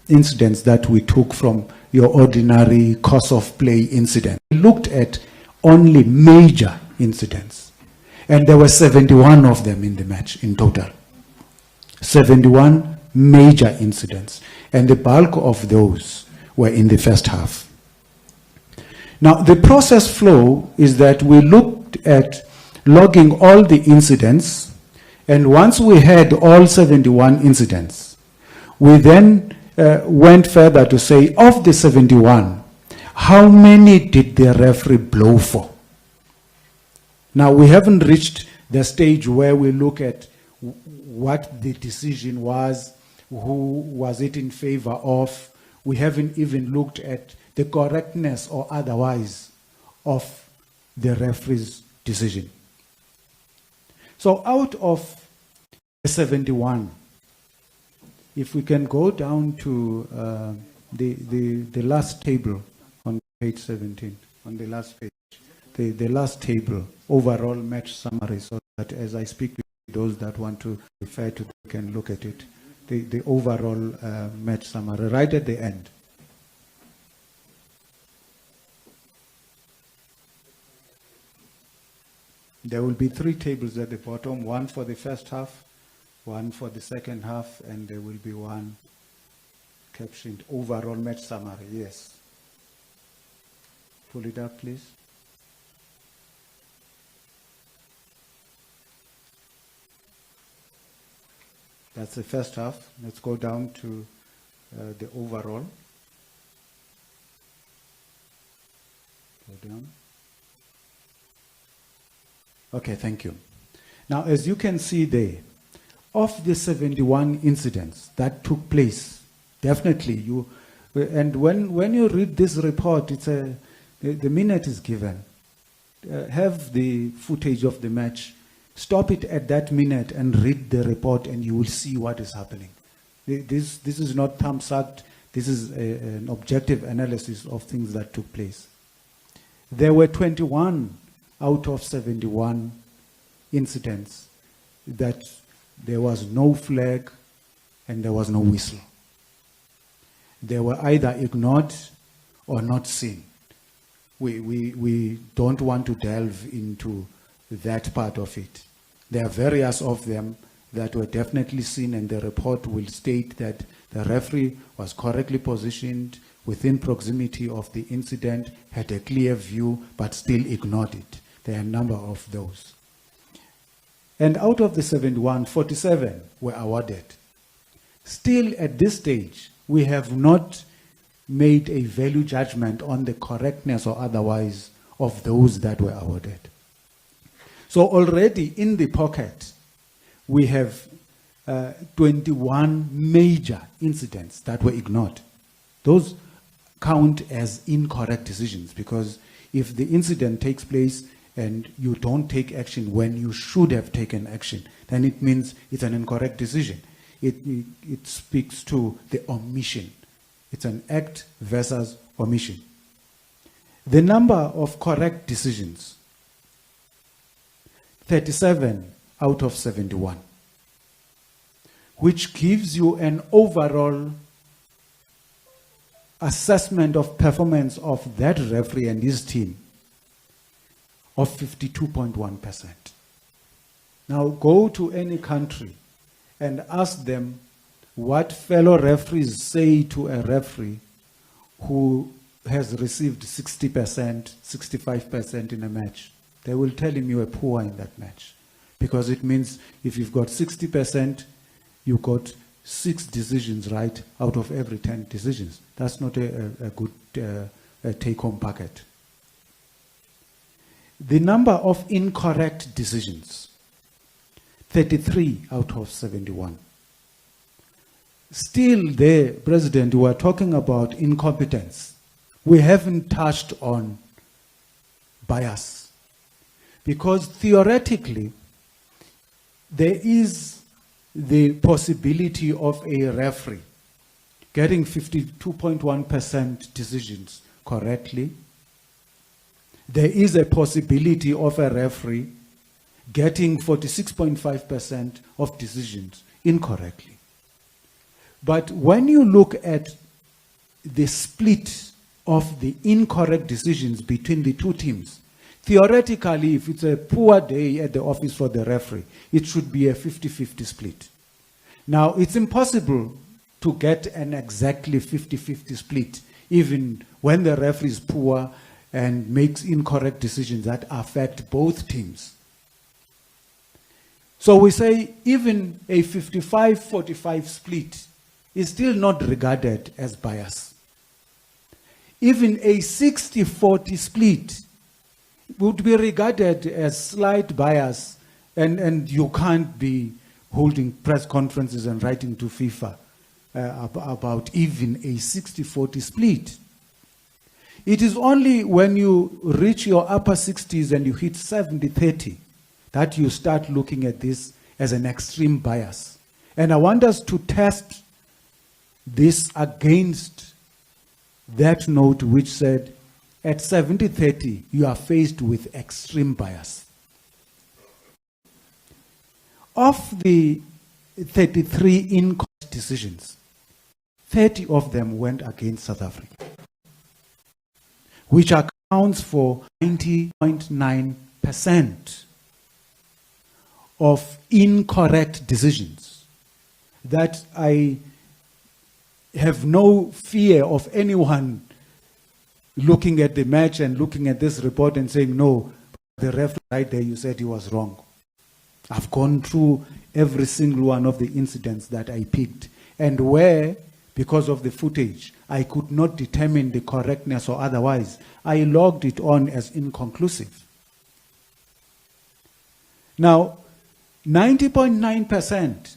incidents that we took from your ordinary course of play incident. We looked at only major incidents. And there were 71 of them in the match in total. 71 major incidents. And the bulk of those were in the first half. Now, the process flow is that we looked at logging all the incidents, and once we had all 71 incidents, we then went further to say, of the 71, how many did the referee blow for? Now, we haven't reached the stage where we look at what the decision was, who was it in favor of. We haven't even looked at the correctness or otherwise of the referee's decision. So out of the 71, if we can go down to the last table on page 17, on the last page, the last table, overall match summary, so that as I speak to those that want to refer to, they can look at it. The overall match summary, right at the end. There will be 3 tables at the bottom, one for the first half, one for the second half, and there will be one captioned overall match summary. Yes. Pull it up, please. That's the first half. Let's go down to the overall. Go down. Okay, thank you. Now, as you can see there, of the 71 incidents that took place, definitely you, and when you read this report, it's the minute is given. Have the footage of the match. Stop it at that minute and read the report, and you will see what is happening. This is not thumb-sucked. This is an objective analysis of things that took place. There were 21 out of 71 incidents that there was no flag and there was no whistle. They were either ignored or not seen. We don't want to delve into that part of it. There are various of them that were definitely seen, and the report will state that the referee was correctly positioned within proximity of the incident, had a clear view, but still ignored it. There are a number of those. And out of the 71, 47 were awarded. Still at this stage, we have not made a value judgment on the correctness or otherwise of those that were awarded. So already in the pocket, we have 21 major incidents that were ignored. Those count as incorrect decisions, because if the incident takes place and you don't take action when you should have taken action, then it means it's an incorrect decision. It speaks to the omission. It's an act versus omission. The number of correct decisions, 37 out of 71, which gives you an overall assessment of performance of that referee and his team of 52.1%. Now go to any country and ask them what fellow referees say to a referee who has received 60%, 65% in a match. They will tell him you were poor in that match. because it means if you've got 60%, you've got 6 decisions right out of every 10 decisions. That's not a good take-home packet. The number of incorrect decisions, 33 out of 71. Still there, President, we are talking about incompetence. We haven't touched on bias. Because theoretically, there is the possibility of a referee getting 52.1% decisions correctly. There is a possibility of a referee getting 46.5% of decisions incorrectly. But when you look at the split of the incorrect decisions between the two teams, theoretically, if it's a poor day at the office for the referee, it should be a 50-50 split. Now, it's impossible to get an exactly 50-50 split, even when the referee is poor and makes incorrect decisions that affect both teams. So we say even a 55-45 split is still not regarded as bias. Even a 60-40 split would be regarded as slight bias, and you can't be holding press conferences and writing to FIFA about even a 60-40 split. It is only when you reach your upper 60s and you hit 70-30 that you start looking at this as an extreme bias. And I want us to test this against that note which said, at 70-30, you are faced with extreme bias. Of the 33 in-court decisions, 30 of them went against South Africa, which accounts for 90.9% of incorrect decisions that I have no fear of anyone looking at the match and looking at this report and saying, no, the referee right there, you said he was wrong. I've gone through every single one of the incidents that I picked, and where, because of the footage, I could not determine the correctness or otherwise, I logged it on as inconclusive. Now, 90.9%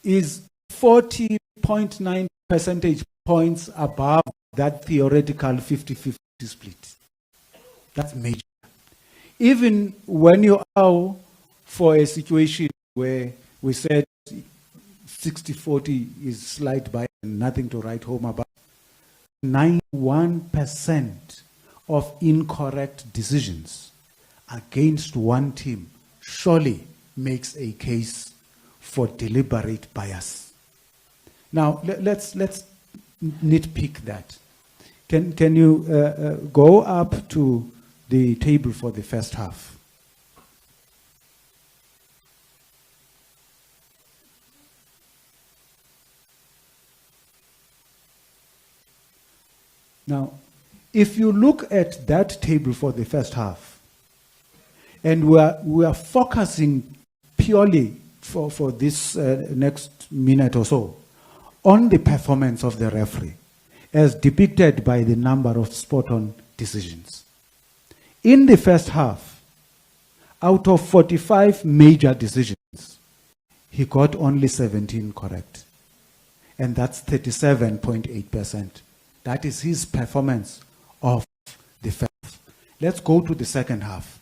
is 40.9 percentage points above that theoretical 50-50 split. That's major. Even when you are for a situation where we said 60-40 is slight bias and nothing to write home about, 91% of incorrect decisions against one team surely makes a case for deliberate bias. Now, let's nitpick that. Can you go up to the table for the first half? Now, if you look at that table for the first half, and we are focusing purely for this next minute or so on the performance of the referee, as depicted by the number of spot-on decisions. In the first half, out of 45 major decisions, he got only 17 correct. And that's 37.8%. That is his performance of the first half. Let's go to the second half.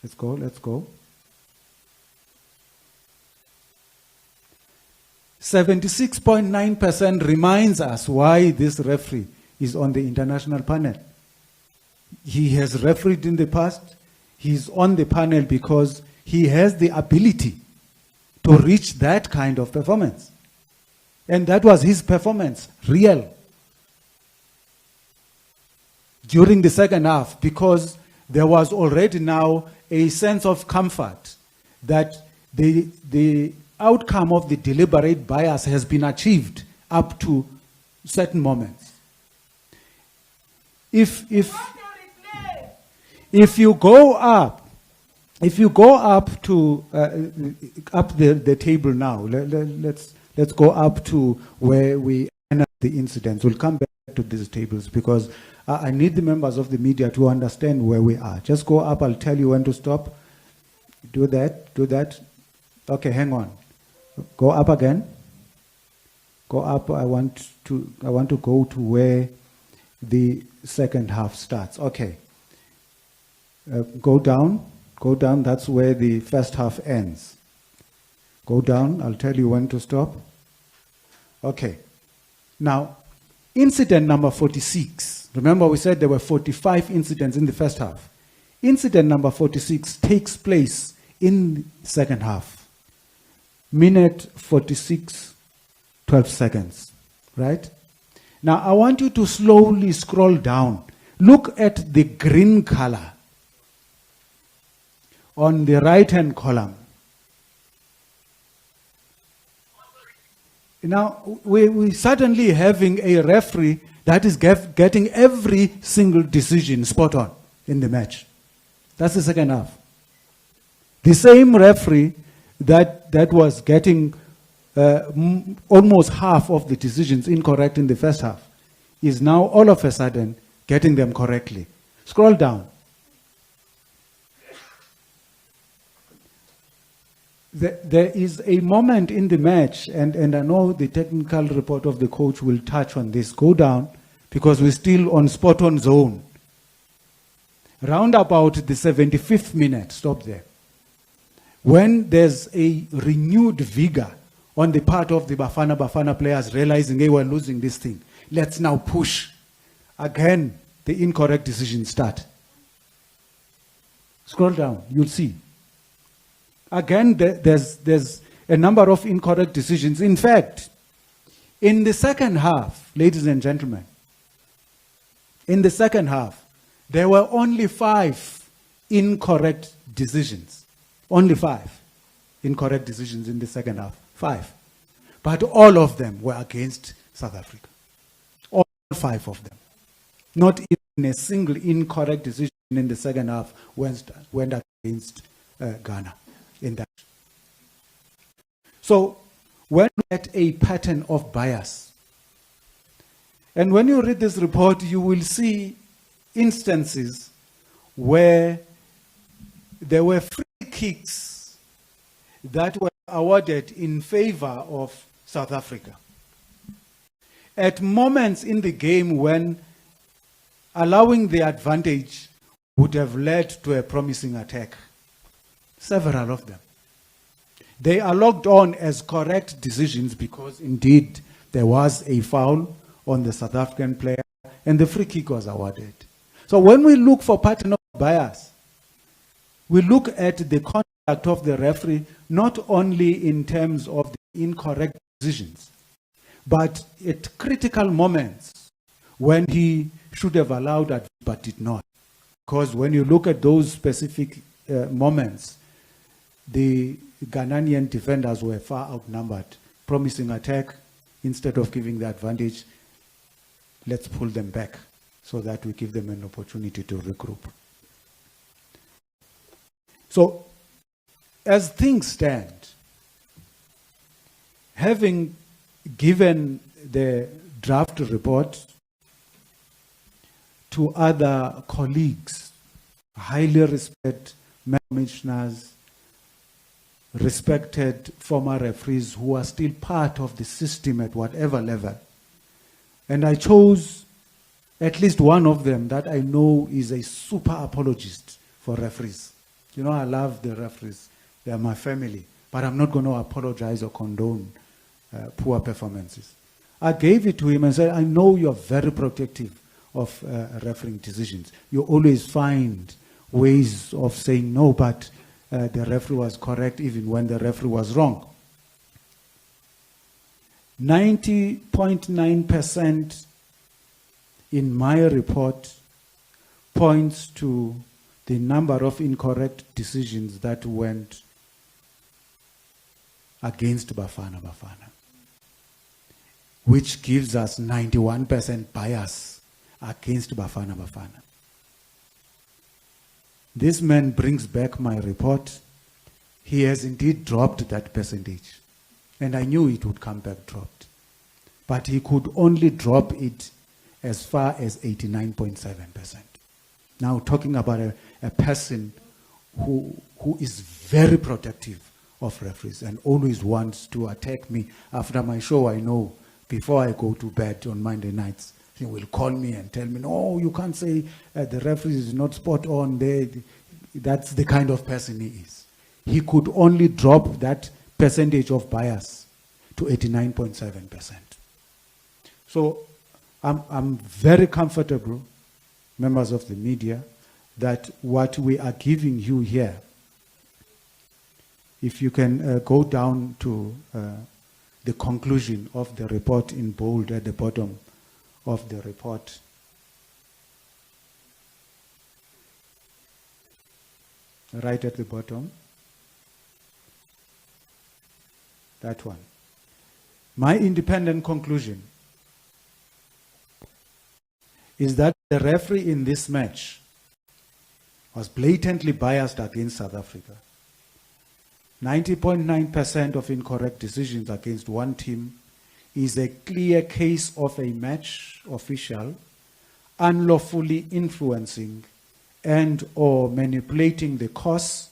Let's go. 76.9% reminds us why this referee is on the international panel. He has refereed in the past. He's on the panel because he has the ability to reach that kind of performance. And that was his performance, real, during the second half, because there was already now a sense of comfort that the outcome of the deliberate bias has been achieved up to certain moments. If you go up to up the table now, let's go up to where we end the incidents. We'll come back to these tables because I need the members of the media to understand where we are. Just go up. I'll tell you when to stop. Do that. Do that. Okay, hang on. Go up again. Go up. I want to go to where the second half starts. Okay. Go down. Go down. That's where the first half ends. Go down. I'll tell you when to stop. Okay. Now, incident number 46. Remember, we said there were 45 incidents in the first half. Incident number 46 takes place in the second half. Minute 46, 12 seconds. Right? Now, I want you to slowly scroll down. Look at the green color on the right-hand column. Now, we're suddenly having a referee that is getting every single decision spot on in the match. That's the second half. The same referee that was getting almost half of the decisions incorrect in the first half is now all of a sudden getting them correctly. Scroll down. There is a moment in the match, and I know the technical report of the coach will touch on this. Go down, because we're still on spot-on zone. Round about the 75th minute, stop there. When there's a renewed vigor on the part of the Bafana Bafana players realizing they were losing this thing, let's now push. Again, the incorrect decisions start. Scroll down, you'll see. Again, there's a number of incorrect decisions. In fact, in the second half, ladies and gentlemen, in the second half, there were only 5 incorrect decisions. Only 5 incorrect decisions in the second half. 5. But all of them were against South Africa. All 5 of them. Not even a single incorrect decision in the second half went against Ghana. In that. So, when we get a pattern of bias, and when you read this report, you will see instances where there were free kicks that were awarded in favor of South Africa. At moments in the game when allowing the advantage would have led to a promising attack. Several of them. They are logged on as correct decisions because indeed there was a foul on the South African player and the free kick was awarded. So when we look for pattern of bias, we look at the conduct of the referee not only in terms of the incorrect decisions, but at critical moments when he should have allowed that but did not. Because when you look at those specific moments, the Ghanaian defenders were far outnumbered. Promising attack, instead of giving the advantage, let's pull them back so that we give them an opportunity to regroup. So, as things stand, having given the draft report to other colleagues, highly respected commissioners, respected former referees who are still part of the system at whatever level. And I chose at least one of them that I know is a super apologist for referees. You know, I love the referees. They are my family. But I'm not going to apologize or condone poor performances. I gave it to him and said, I know you're very protective of refereeing decisions. You always find ways of saying no, but the referee was correct even when the referee was wrong. 90.9% in my report points to the number of incorrect decisions that went against Bafana Bafana. which gives us 91% bias against Bafana Bafana. This man brings back my report. He has indeed dropped that percentage. And I knew it would come back dropped. But he could only drop it as far as 89.7%. Now talking about a person who is very protective of referees and always wants to attack me. After my show, I know before I go to bed on Monday nights, he will call me and tell me, no, you can't say the referee is not spot on. That's the kind of person he is. He could only drop that percentage of bias to 89.7%. So I'm very comfortable, members of the media, that what we are giving you here, if you can go down to the conclusion of the report in bold at the bottom of the report. Right at the bottom. That one. My independent conclusion is that the referee in this match was blatantly biased against South Africa. 90.9% of incorrect decisions against one team is a clear case of a match official unlawfully influencing and or manipulating the course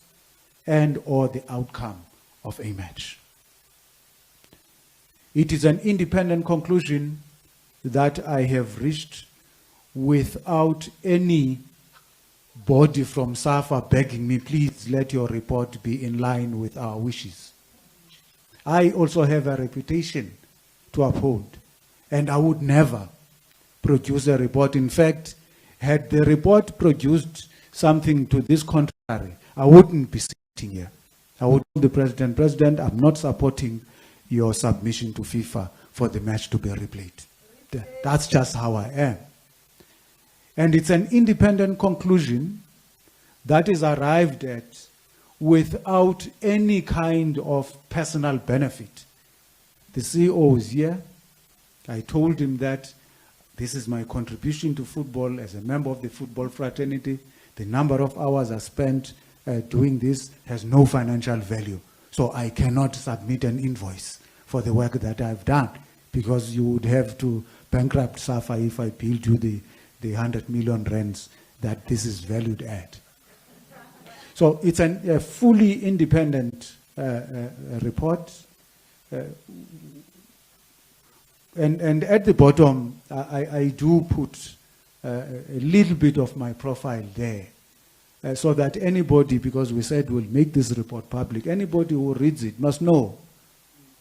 and or the outcome of a match. It is an independent conclusion that I have reached without any body from SAFA begging me, please let your report be in line with our wishes. I also have a reputation to uphold, and I would never produce a report. In fact, had the report produced something to this contrary, I wouldn't be sitting here. I would tell the President, I'm not supporting your submission to FIFA for the match to be replayed. That's just how I am. And it's an independent conclusion that is arrived at without any kind of personal benefit. The CEO is here. I told him that this is my contribution to football as a member of the football fraternity. The number of hours I spent doing this has no financial value. So I cannot submit an invoice for the work that I've done, because you would have to bankrupt SAFA if I billed you the 100 million rands that this is valued at. So it's a fully independent report. And at the bottom, I do put a little bit of my profile there, so that anybody, because we said we'll make this report public, anybody who reads it must know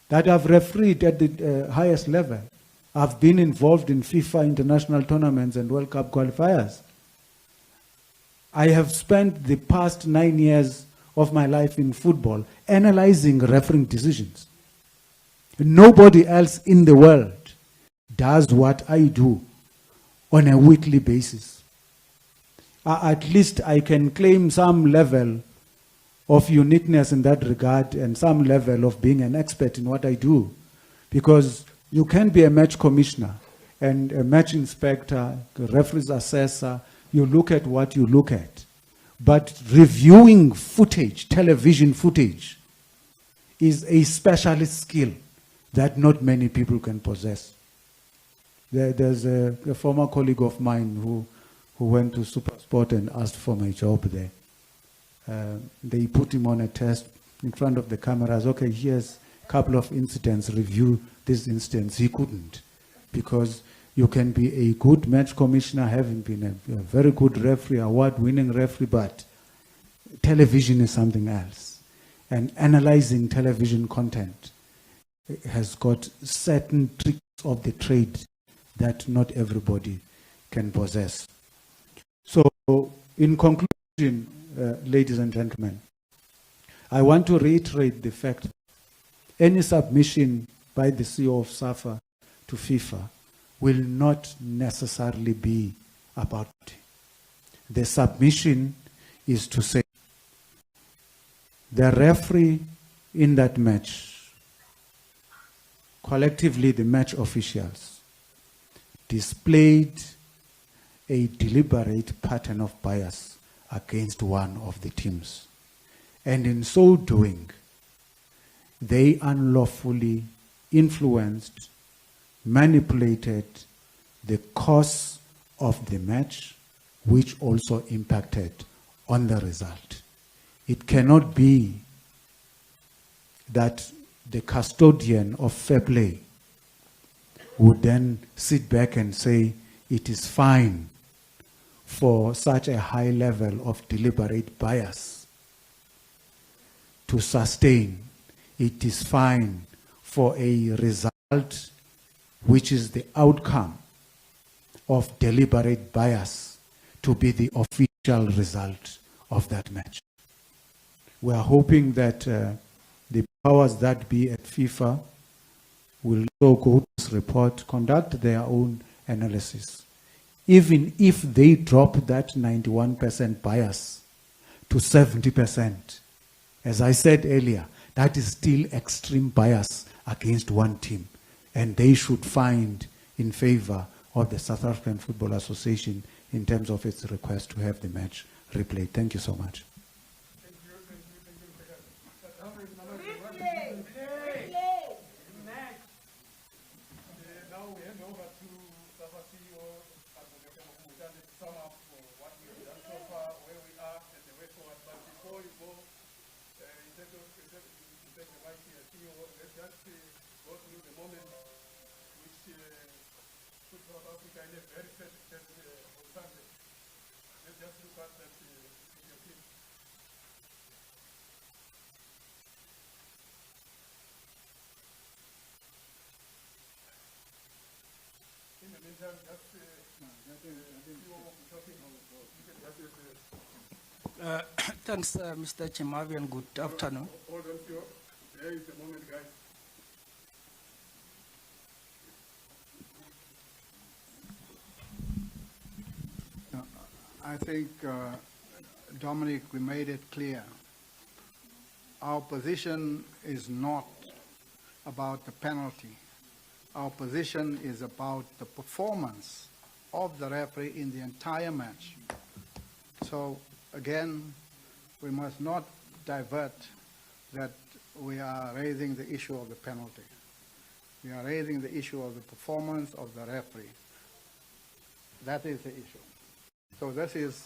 that I've refereed at the highest level. I've been involved in FIFA international tournaments and World Cup qualifiers. I have spent the past 9 years of my life in football analyzing refereeing decisions. Nobody else in the world does what I do on a weekly basis. At least I can claim some level of uniqueness in that regard and some level of being an expert in what I do. Because you can be a match commissioner and a match inspector, a referee's assessor, you look at what you look at. But reviewing footage, television footage, is a specialist skill that not many people can possess. There's a former colleague of mine who went to SuperSport and asked for my job there. They put him on a test in front of the cameras. Okay, here's a couple of incidents, review this instance. He couldn't, because you can be a good match commissioner, having been a very good referee, award-winning referee, but television is something else. And analyzing television content has got certain tricks of the trade that not everybody can possess. So, in conclusion, ladies and gentlemen, I want to reiterate the fact that any submission by the CEO of SAFA to FIFA will not necessarily be about it. The submission is to say the referee in that match collectively the match officials, displayed a deliberate pattern of bias against one of the teams. And in so doing, they unlawfully influenced, manipulated the course of the match, which also impacted on the result. It cannot be that the custodian of fair play would then sit back and say it is fine for such a high level of deliberate bias to sustain. It is fine for a result which is the outcome of deliberate bias to be the official result of that match. We are hoping that the powers that be at FIFA will also go to this report, conduct their own analysis. Even if they drop that 91% bias to 70%, as I said earlier, that is still extreme bias against one team. And they should find in favor of the South African Football Association in terms of its request to have the match replayed. Thank you so much.
Thanks, Mr. Chimavi, and good afternoon.
Hold on, Theo. There is the moment, guys.
I think, Dominic, we made it clear. Our position is not about the penalty. Our position is about the performance of the referee in the entire match. So, again, we must not divert that we are raising the issue of the penalty. We are raising the issue of the performance of the referee. That is the issue. So this is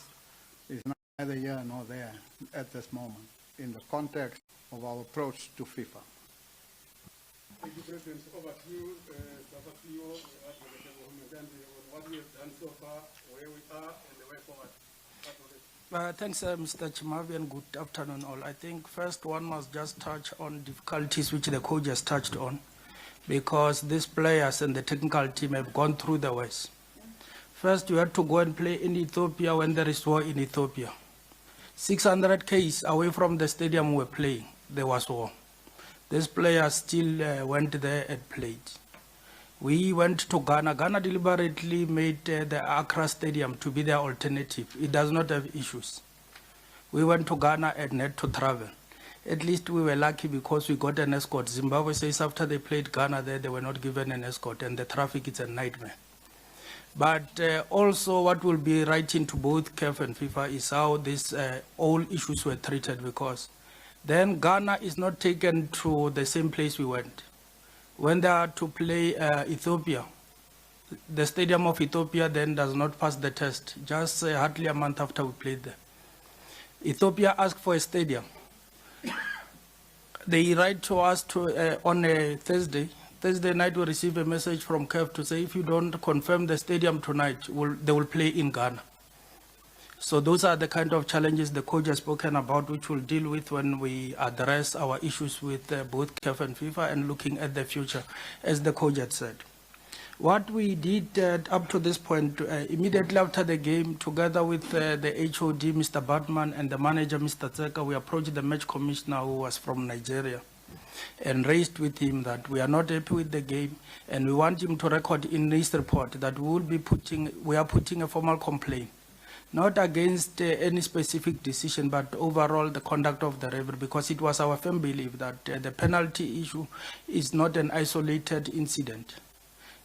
neither here nor there at this moment in the context of our approach to FIFA.
Thank you, President. Over to you, SAFA CEO, on what we have done so far, where we are, and the way forward.
Thanks, Mr. Chimavi, and good afternoon all. I think first one must just touch on difficulties which the coach has touched on, because these players and the technical team have gone through the worst. First, you had to go and play in Ethiopia when there is war in Ethiopia. 600 km away from the stadium we were playing, there was war. These players still went there and played. We went to Ghana. Ghana deliberately made the Accra Stadium to be their alternative. It does not have issues. We went to Ghana and had to travel. At least we were lucky because we got an escort. Zimbabwe says after they played Ghana there, they were not given an escort, and the traffic is a nightmare. But also what will be writing to both CAF and FIFA is how these all issues were treated, because then Ghana is not taken to the same place we went. When they are to play Ethiopia, the stadium of Ethiopia then does not pass the test, just hardly a month after we played there. Ethiopia asked for a stadium. They write to us on a Thursday night we receive a message from CAF to say if you don't confirm the stadium tonight, they will play in Ghana. So those are the kind of challenges the coach has spoken about, which we'll deal with when we address our issues with both CAF and FIFA and looking at the future, as the coach had said. What we did up to this point, immediately after the game, together with the HOD, Mr. Batman, and the manager, Mr. Tseka, we approached the match commissioner, who was from Nigeria, and raised with him that we are not happy with the game, and we want him to record in his report that we are putting a formal complaint not against any specific decision, but overall the conduct of the referee, because it was our firm belief that the penalty issue is not an isolated incident.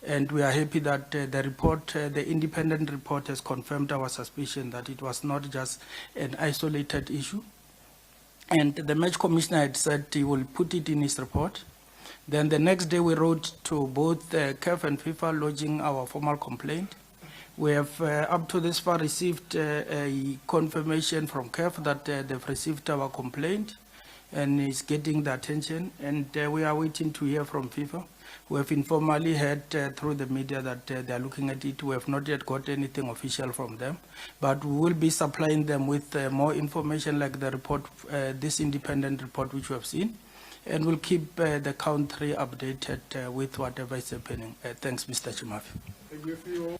And we are happy that the report, the independent report, has confirmed our suspicion that it was not just an isolated issue. And the match commissioner had said he will put it in his report. Then the next day we wrote to both CAF and FIFA lodging our formal complaint. We have up to this far received a confirmation from CAF that they've received our complaint and is getting the attention, and we are waiting to hear from FIFA. We have informally heard through the media that they are looking at it. We have not yet got anything official from them, but we will be supplying them with more information like the report, this independent report which we have seen, and we'll keep the country updated with whatever is happening. Thanks, Mr. Chimafi.
Thank you.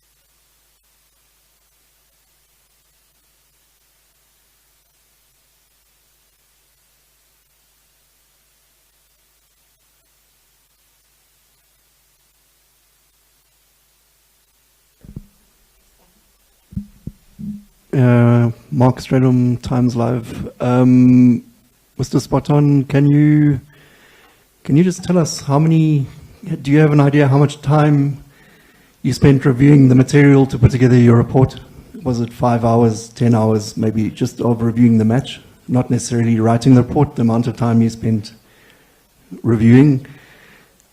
Mark Stradum, Times Live. Mr. Spot-on, can you just tell us do you have an idea how much time you spent reviewing the material to put together your report? Was it 5 hours, 10 hours, maybe just of reviewing the match? Not necessarily writing the report, the amount of time you spent reviewing.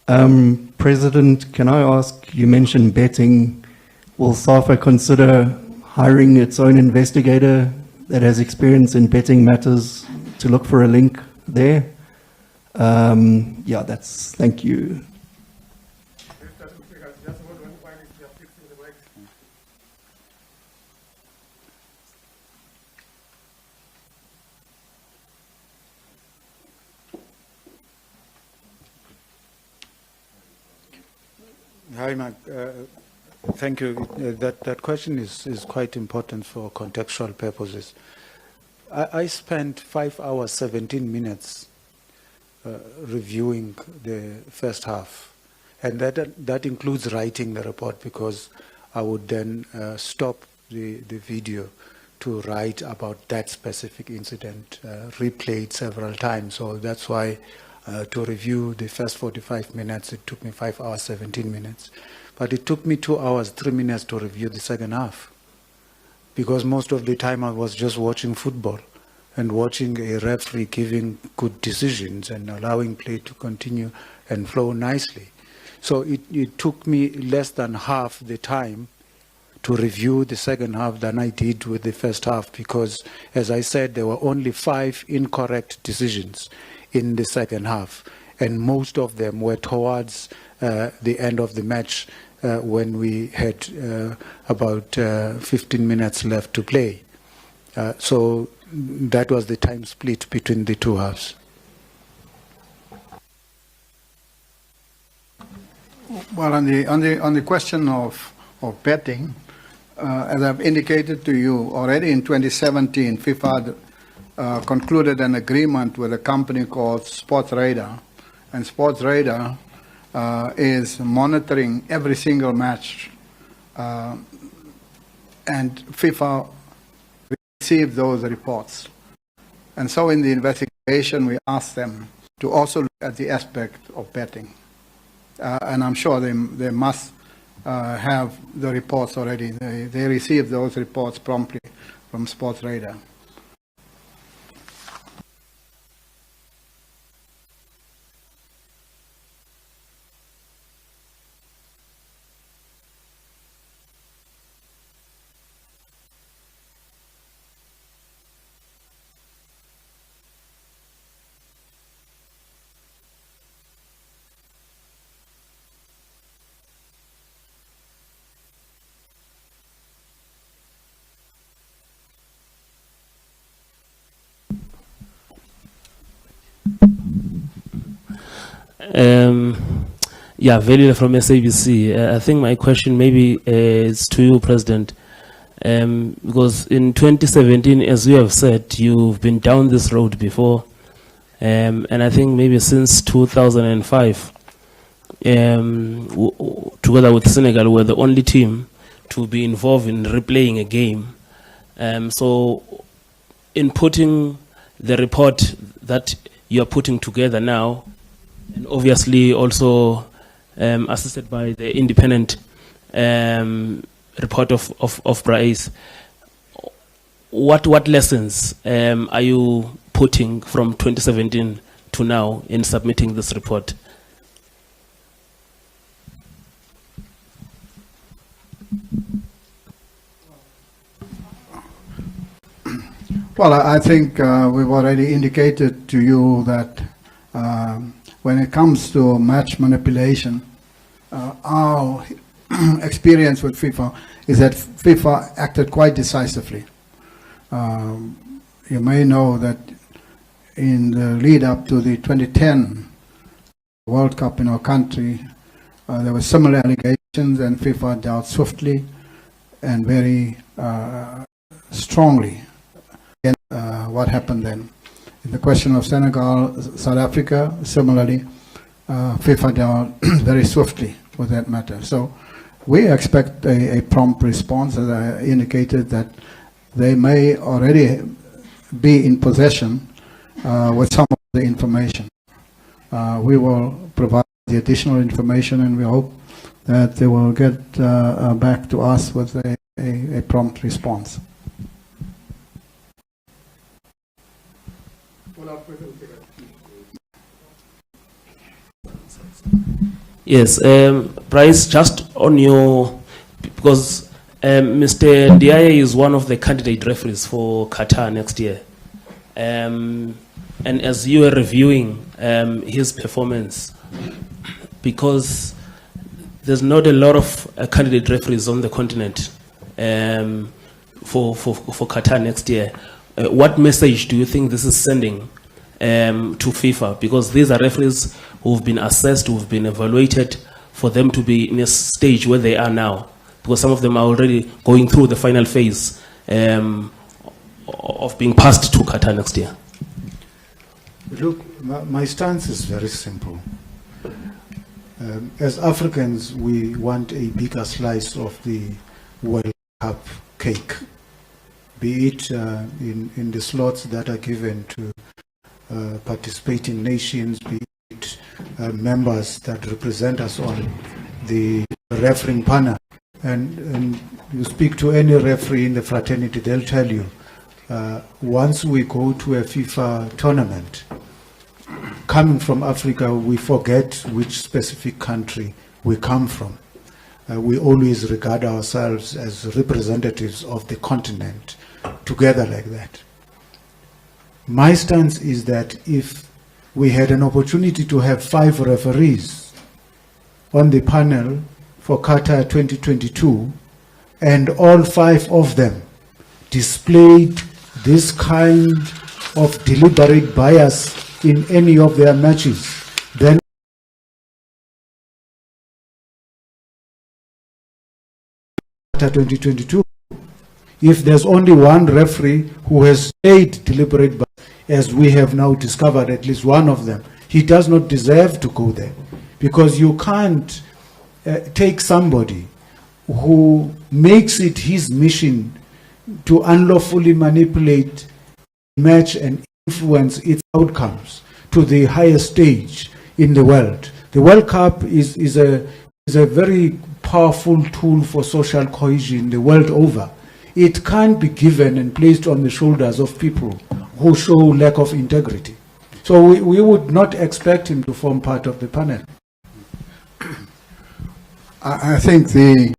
President, can I ask, you mentioned betting. Will SAFA consider hiring its own investigator that has experience in betting matters to look for a link there? Thank you.
Hi, Mark. Thank you. That question is quite important for contextual purposes. I spent 5 hours, 17 minutes reviewing the first half. And that includes writing the report, because I would then stop the video to write about that specific incident, replay it several times. So that's why to review the first 45 minutes, it took me 5 hours, 17 minutes. But it took me 2 hours, 3 minutes to review the second half, because most of the time I was just watching football and watching a referee giving good decisions and allowing play to continue and flow nicely. So it took me less than half the time to review the second half than I did with the first half, because, as I said, there were only 5 incorrect decisions in the second half, and most of them were towards the end of the match, when we had about 15 minutes left to play. So that was the time split between the two halves.
Well, on the question of betting, as I've indicated to you, already in 2017, FIFA concluded an agreement with a company called Sports Radar, and Sports Radar is monitoring every single match, and FIFA received those reports. And so in the investigation, we asked them to also look at the aspect of betting. And I'm sure they must have the reports already. They received those reports promptly from Sports Radar.
Velila from SABC. I think my question maybe is to you, President, because in 2017, as you have said, you've been down this road before, and I think maybe since 2005, together with Senegal, we're the only team to be involved in replaying a game So in putting the report that you are putting together now, and obviously also assisted by the independent report of Bryce, what lessons are you putting from 2017 to now in submitting this report?
Well, I think we've already indicated to you that when it comes to match manipulation, our experience with FIFA is that FIFA acted quite decisively. You may know that in the lead up to the 2010 World Cup in our country, there were similar allegations, and FIFA dealt swiftly and very strongly against what happened then. In the question of Senegal, South Africa, similarly, FIFA dealt very swiftly with that matter. So we expect a prompt response, as I indicated, that they may already be in possession with some of the information. We will provide the additional information, and we hope that they will get back to us with a prompt response.
Yes, Bryce, just on your, because Mr. Ndiaye is one of the candidate referees for Qatar next year. And as you were reviewing his performance, because there's not a lot of candidate referees on the continent for Qatar next year, what message do you think this is sending to FIFA? Because these are referees who've been assessed, who've been evaluated, for them to be in a stage where they are now, because some of them are already going through the final phase of being passed to Qatar next year.
Look, my stance is very simple. As Africans, we want a bigger slice of the World Cup cake, be it in the slots that are given to participating nations, be it members that represent us on the refereeing panel. And you speak to any referee in the fraternity, they'll tell you, once we go to a FIFA tournament, coming from Africa, we forget which specific country we come from. We always regard ourselves as representatives of the continent, together like that. My stance is that if we had an opportunity to have 5 referees on the panel for Qatar 2022, and all 5 of them displayed this kind of deliberate bias in any of their matches, then Qatar 2022. If there's only one referee who has stayed deliberate bias, as we have now discovered at least one of them, he does not deserve to go there, because you can't take somebody who makes it his mission to unlawfully manipulate, match and influence its outcomes to the highest stage in the world. The World Cup is a very powerful tool for social cohesion the world over. It can't be given and placed on the shoulders of people who show lack of integrity. So we would not expect him to form part of the panel.
I think the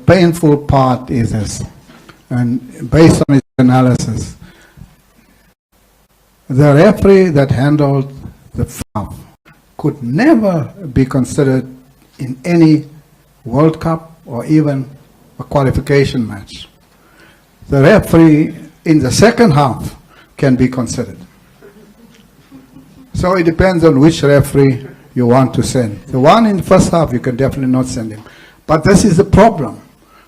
painful part is this, and based on its analysis, the referee that handled the foul could never be considered in any World Cup or even a qualification match. The referee in the second half can be considered. So it depends on which referee you want to send. The one in the first half, you can definitely not send him. But this is the problem.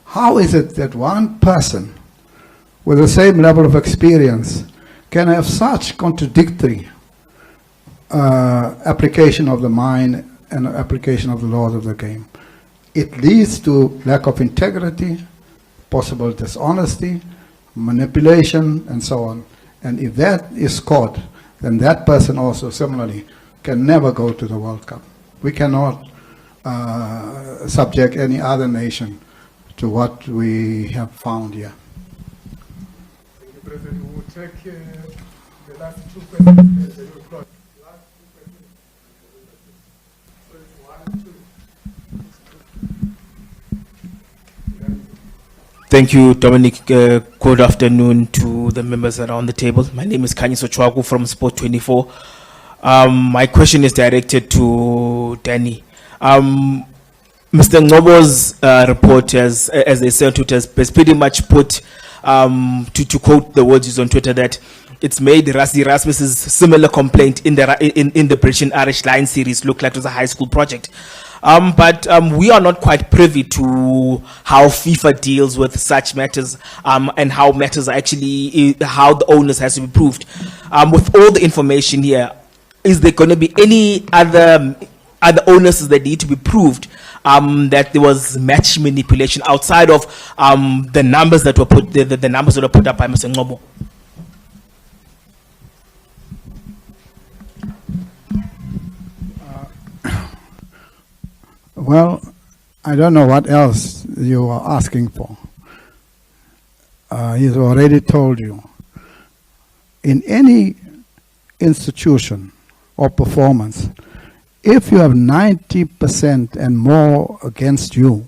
How is it that one person with the same level of experience can have such contradictory application of the mind and application of the laws of the game? It leads to lack of integrity, possible dishonesty, manipulation, and so on. And if that is caught, then that person also similarly can never go to the World Cup. We cannot subject any other nation to what we have found here.
Thank you, President. We will take the last two questions.
Thank you, Dominic. Good afternoon to the members around the table. My name is Kanyiso Chwaku from Sport 24. My question is directed to Danny. Mr. Ngobo's report, as they said, has pretty much put, to quote the words used on Twitter, that it's made Rassie Rasmus's similar complaint in the British and Irish Line series look like it was a high school project. But we are not quite privy to how FIFA deals with such matters, and how matters are actually, how the onus has to be proved. With all the information here, is there going to be any other onuses that need to be proved, that there was match manipulation outside of the numbers that were put, the numbers that were put up by Mr. Ngobo?
Well, I don't know what else you are asking for. He's already told you. In any institution or performance, if you have 90% and more against you,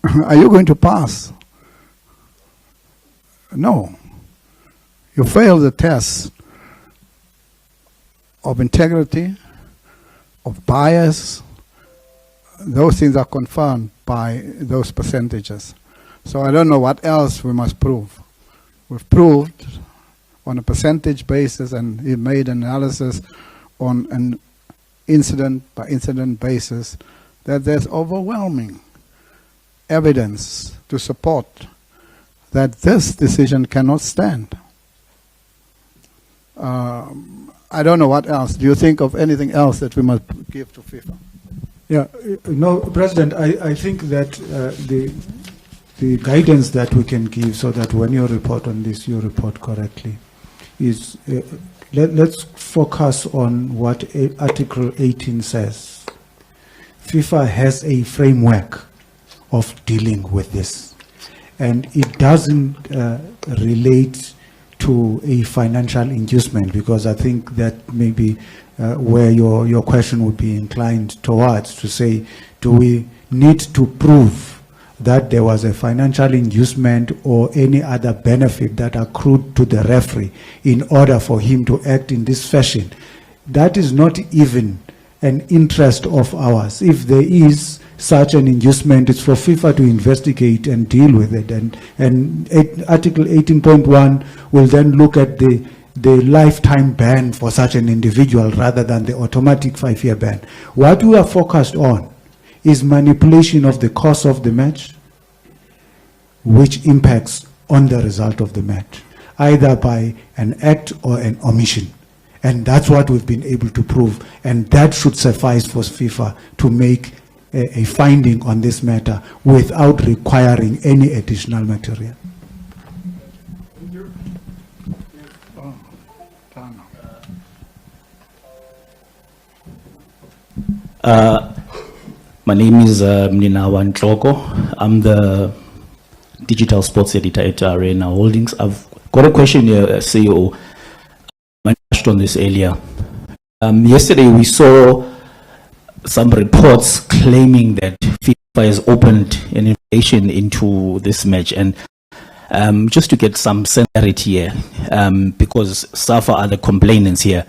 are you going to pass? No. You fail the test of integrity, of bias. Those things are confirmed by those percentages. So I don't know what else we must prove. We've proved on a percentage basis, and he made analysis on an incident by incident basis, that there's overwhelming evidence to support that this decision cannot stand. I don't know what else. Do you think of anything else that we must give to FIFA?
Yeah, no, President, I think that the guidance that we can give so that when you report on this, you report correctly, is let's focus on what Article 18 says. FIFA has a framework of dealing with this, and it doesn't relate to a financial inducement, because I think that maybe where your question would be inclined towards, to say, do we need to prove that there was a financial inducement or any other benefit that accrued to the referee in order for him to act in this fashion? That is not even an interest of ours. If there is such an inducement, it's for FIFA to investigate and deal with it. And Article 18.1 will then look at the lifetime ban for such an individual rather than the automatic 5-year ban. What we are focused on is manipulation of the course of the match, which impacts on the result of the match, either by an act or an omission. And that's what we've been able to prove. And that should suffice for FIFA to make a finding on this matter without requiring any additional material.
My name is Mninawa Ntloko. I'm the digital sports editor at Arena Holdings. I've got a question here, CEO. I touched on this earlier. Yesterday we saw some reports claiming that FIFA has opened an investigation into this match, and just to get some clarity here, because SAFA are the complainants here,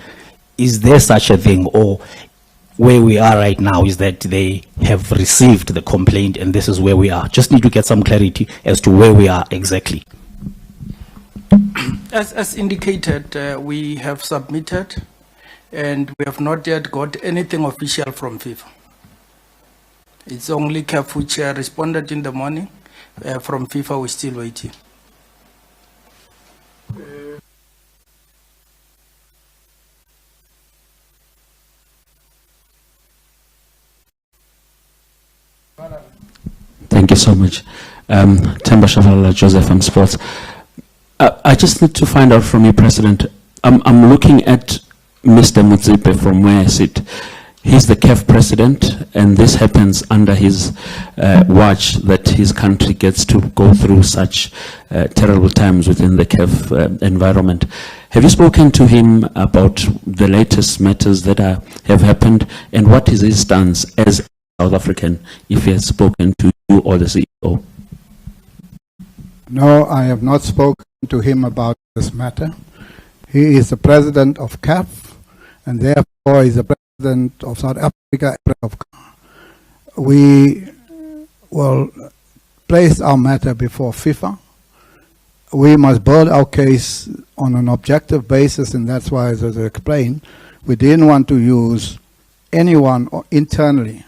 is there such a thing, or where we are right now is that they have received the complaint and this is where we are? Just need to get some clarity as to where we are exactly.
As indicated, we have submitted and we have not yet got anything official from FIFA. It's only CAF which responded in the morning. From FIFA, we're still waiting.
Thank Thank you so much. Temba Shavala, Joseph, I'm Sports. I just need to find out from you, President. I'm looking at Mr. Mutsipe from where I sit. He's the CAF president, and this happens under his watch, that his country gets to go through such terrible times within the CAF environment. Have you spoken to him about the latest matters that have happened, and what is his stance as a South African, if he has spoken to you or the CEO?
No, I have not spoken to him about this matter. He is the president of CAF, and therefore is the president of South Africa. We will place our matter before FIFA. We must build our case on an objective basis, and that's why, as I explained, we didn't want to use anyone internally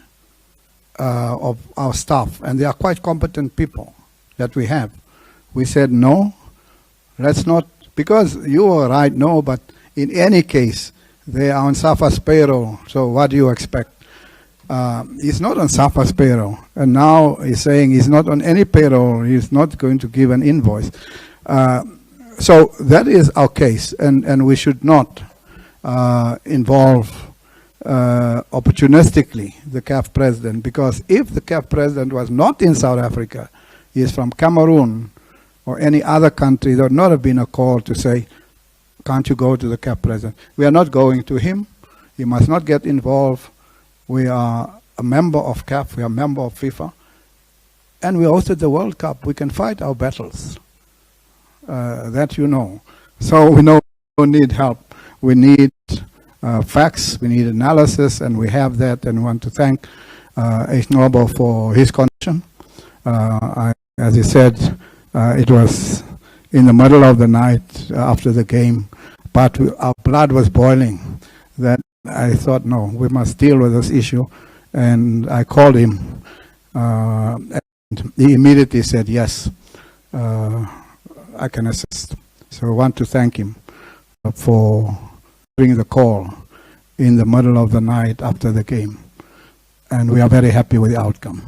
of our staff, and they are quite competent people that we have. We said no, let's not, because you were right, no, but in any case, they are on SAFA's payroll, so what do you expect? He's not on SAFA's payroll, and now he's saying he's not on any payroll, he's not going to give an invoice. So that is our case, and we should not involve opportunistically the CAF president, because if the CAF president was not in South Africa, he is from Cameroon or any other country, there would not have been a call to say, can't you go to the CAF president? We are not going to him. He must not get involved. We are a member of CAF, we are a member of FIFA, and we hosted the World Cup. We can fight our battles. That you know. So we know we don't need help. We need facts, we need analysis, and we have that, and we want to thank H. Noble for his contribution. As he said, it was in the middle of the night after the game, but our blood was boiling. That I thought, no, we must deal with this issue. And I called him, and he immediately said, yes, I can assist. So I want to thank him for bringing the call in the middle of the night after the game. And we are very happy with the outcome.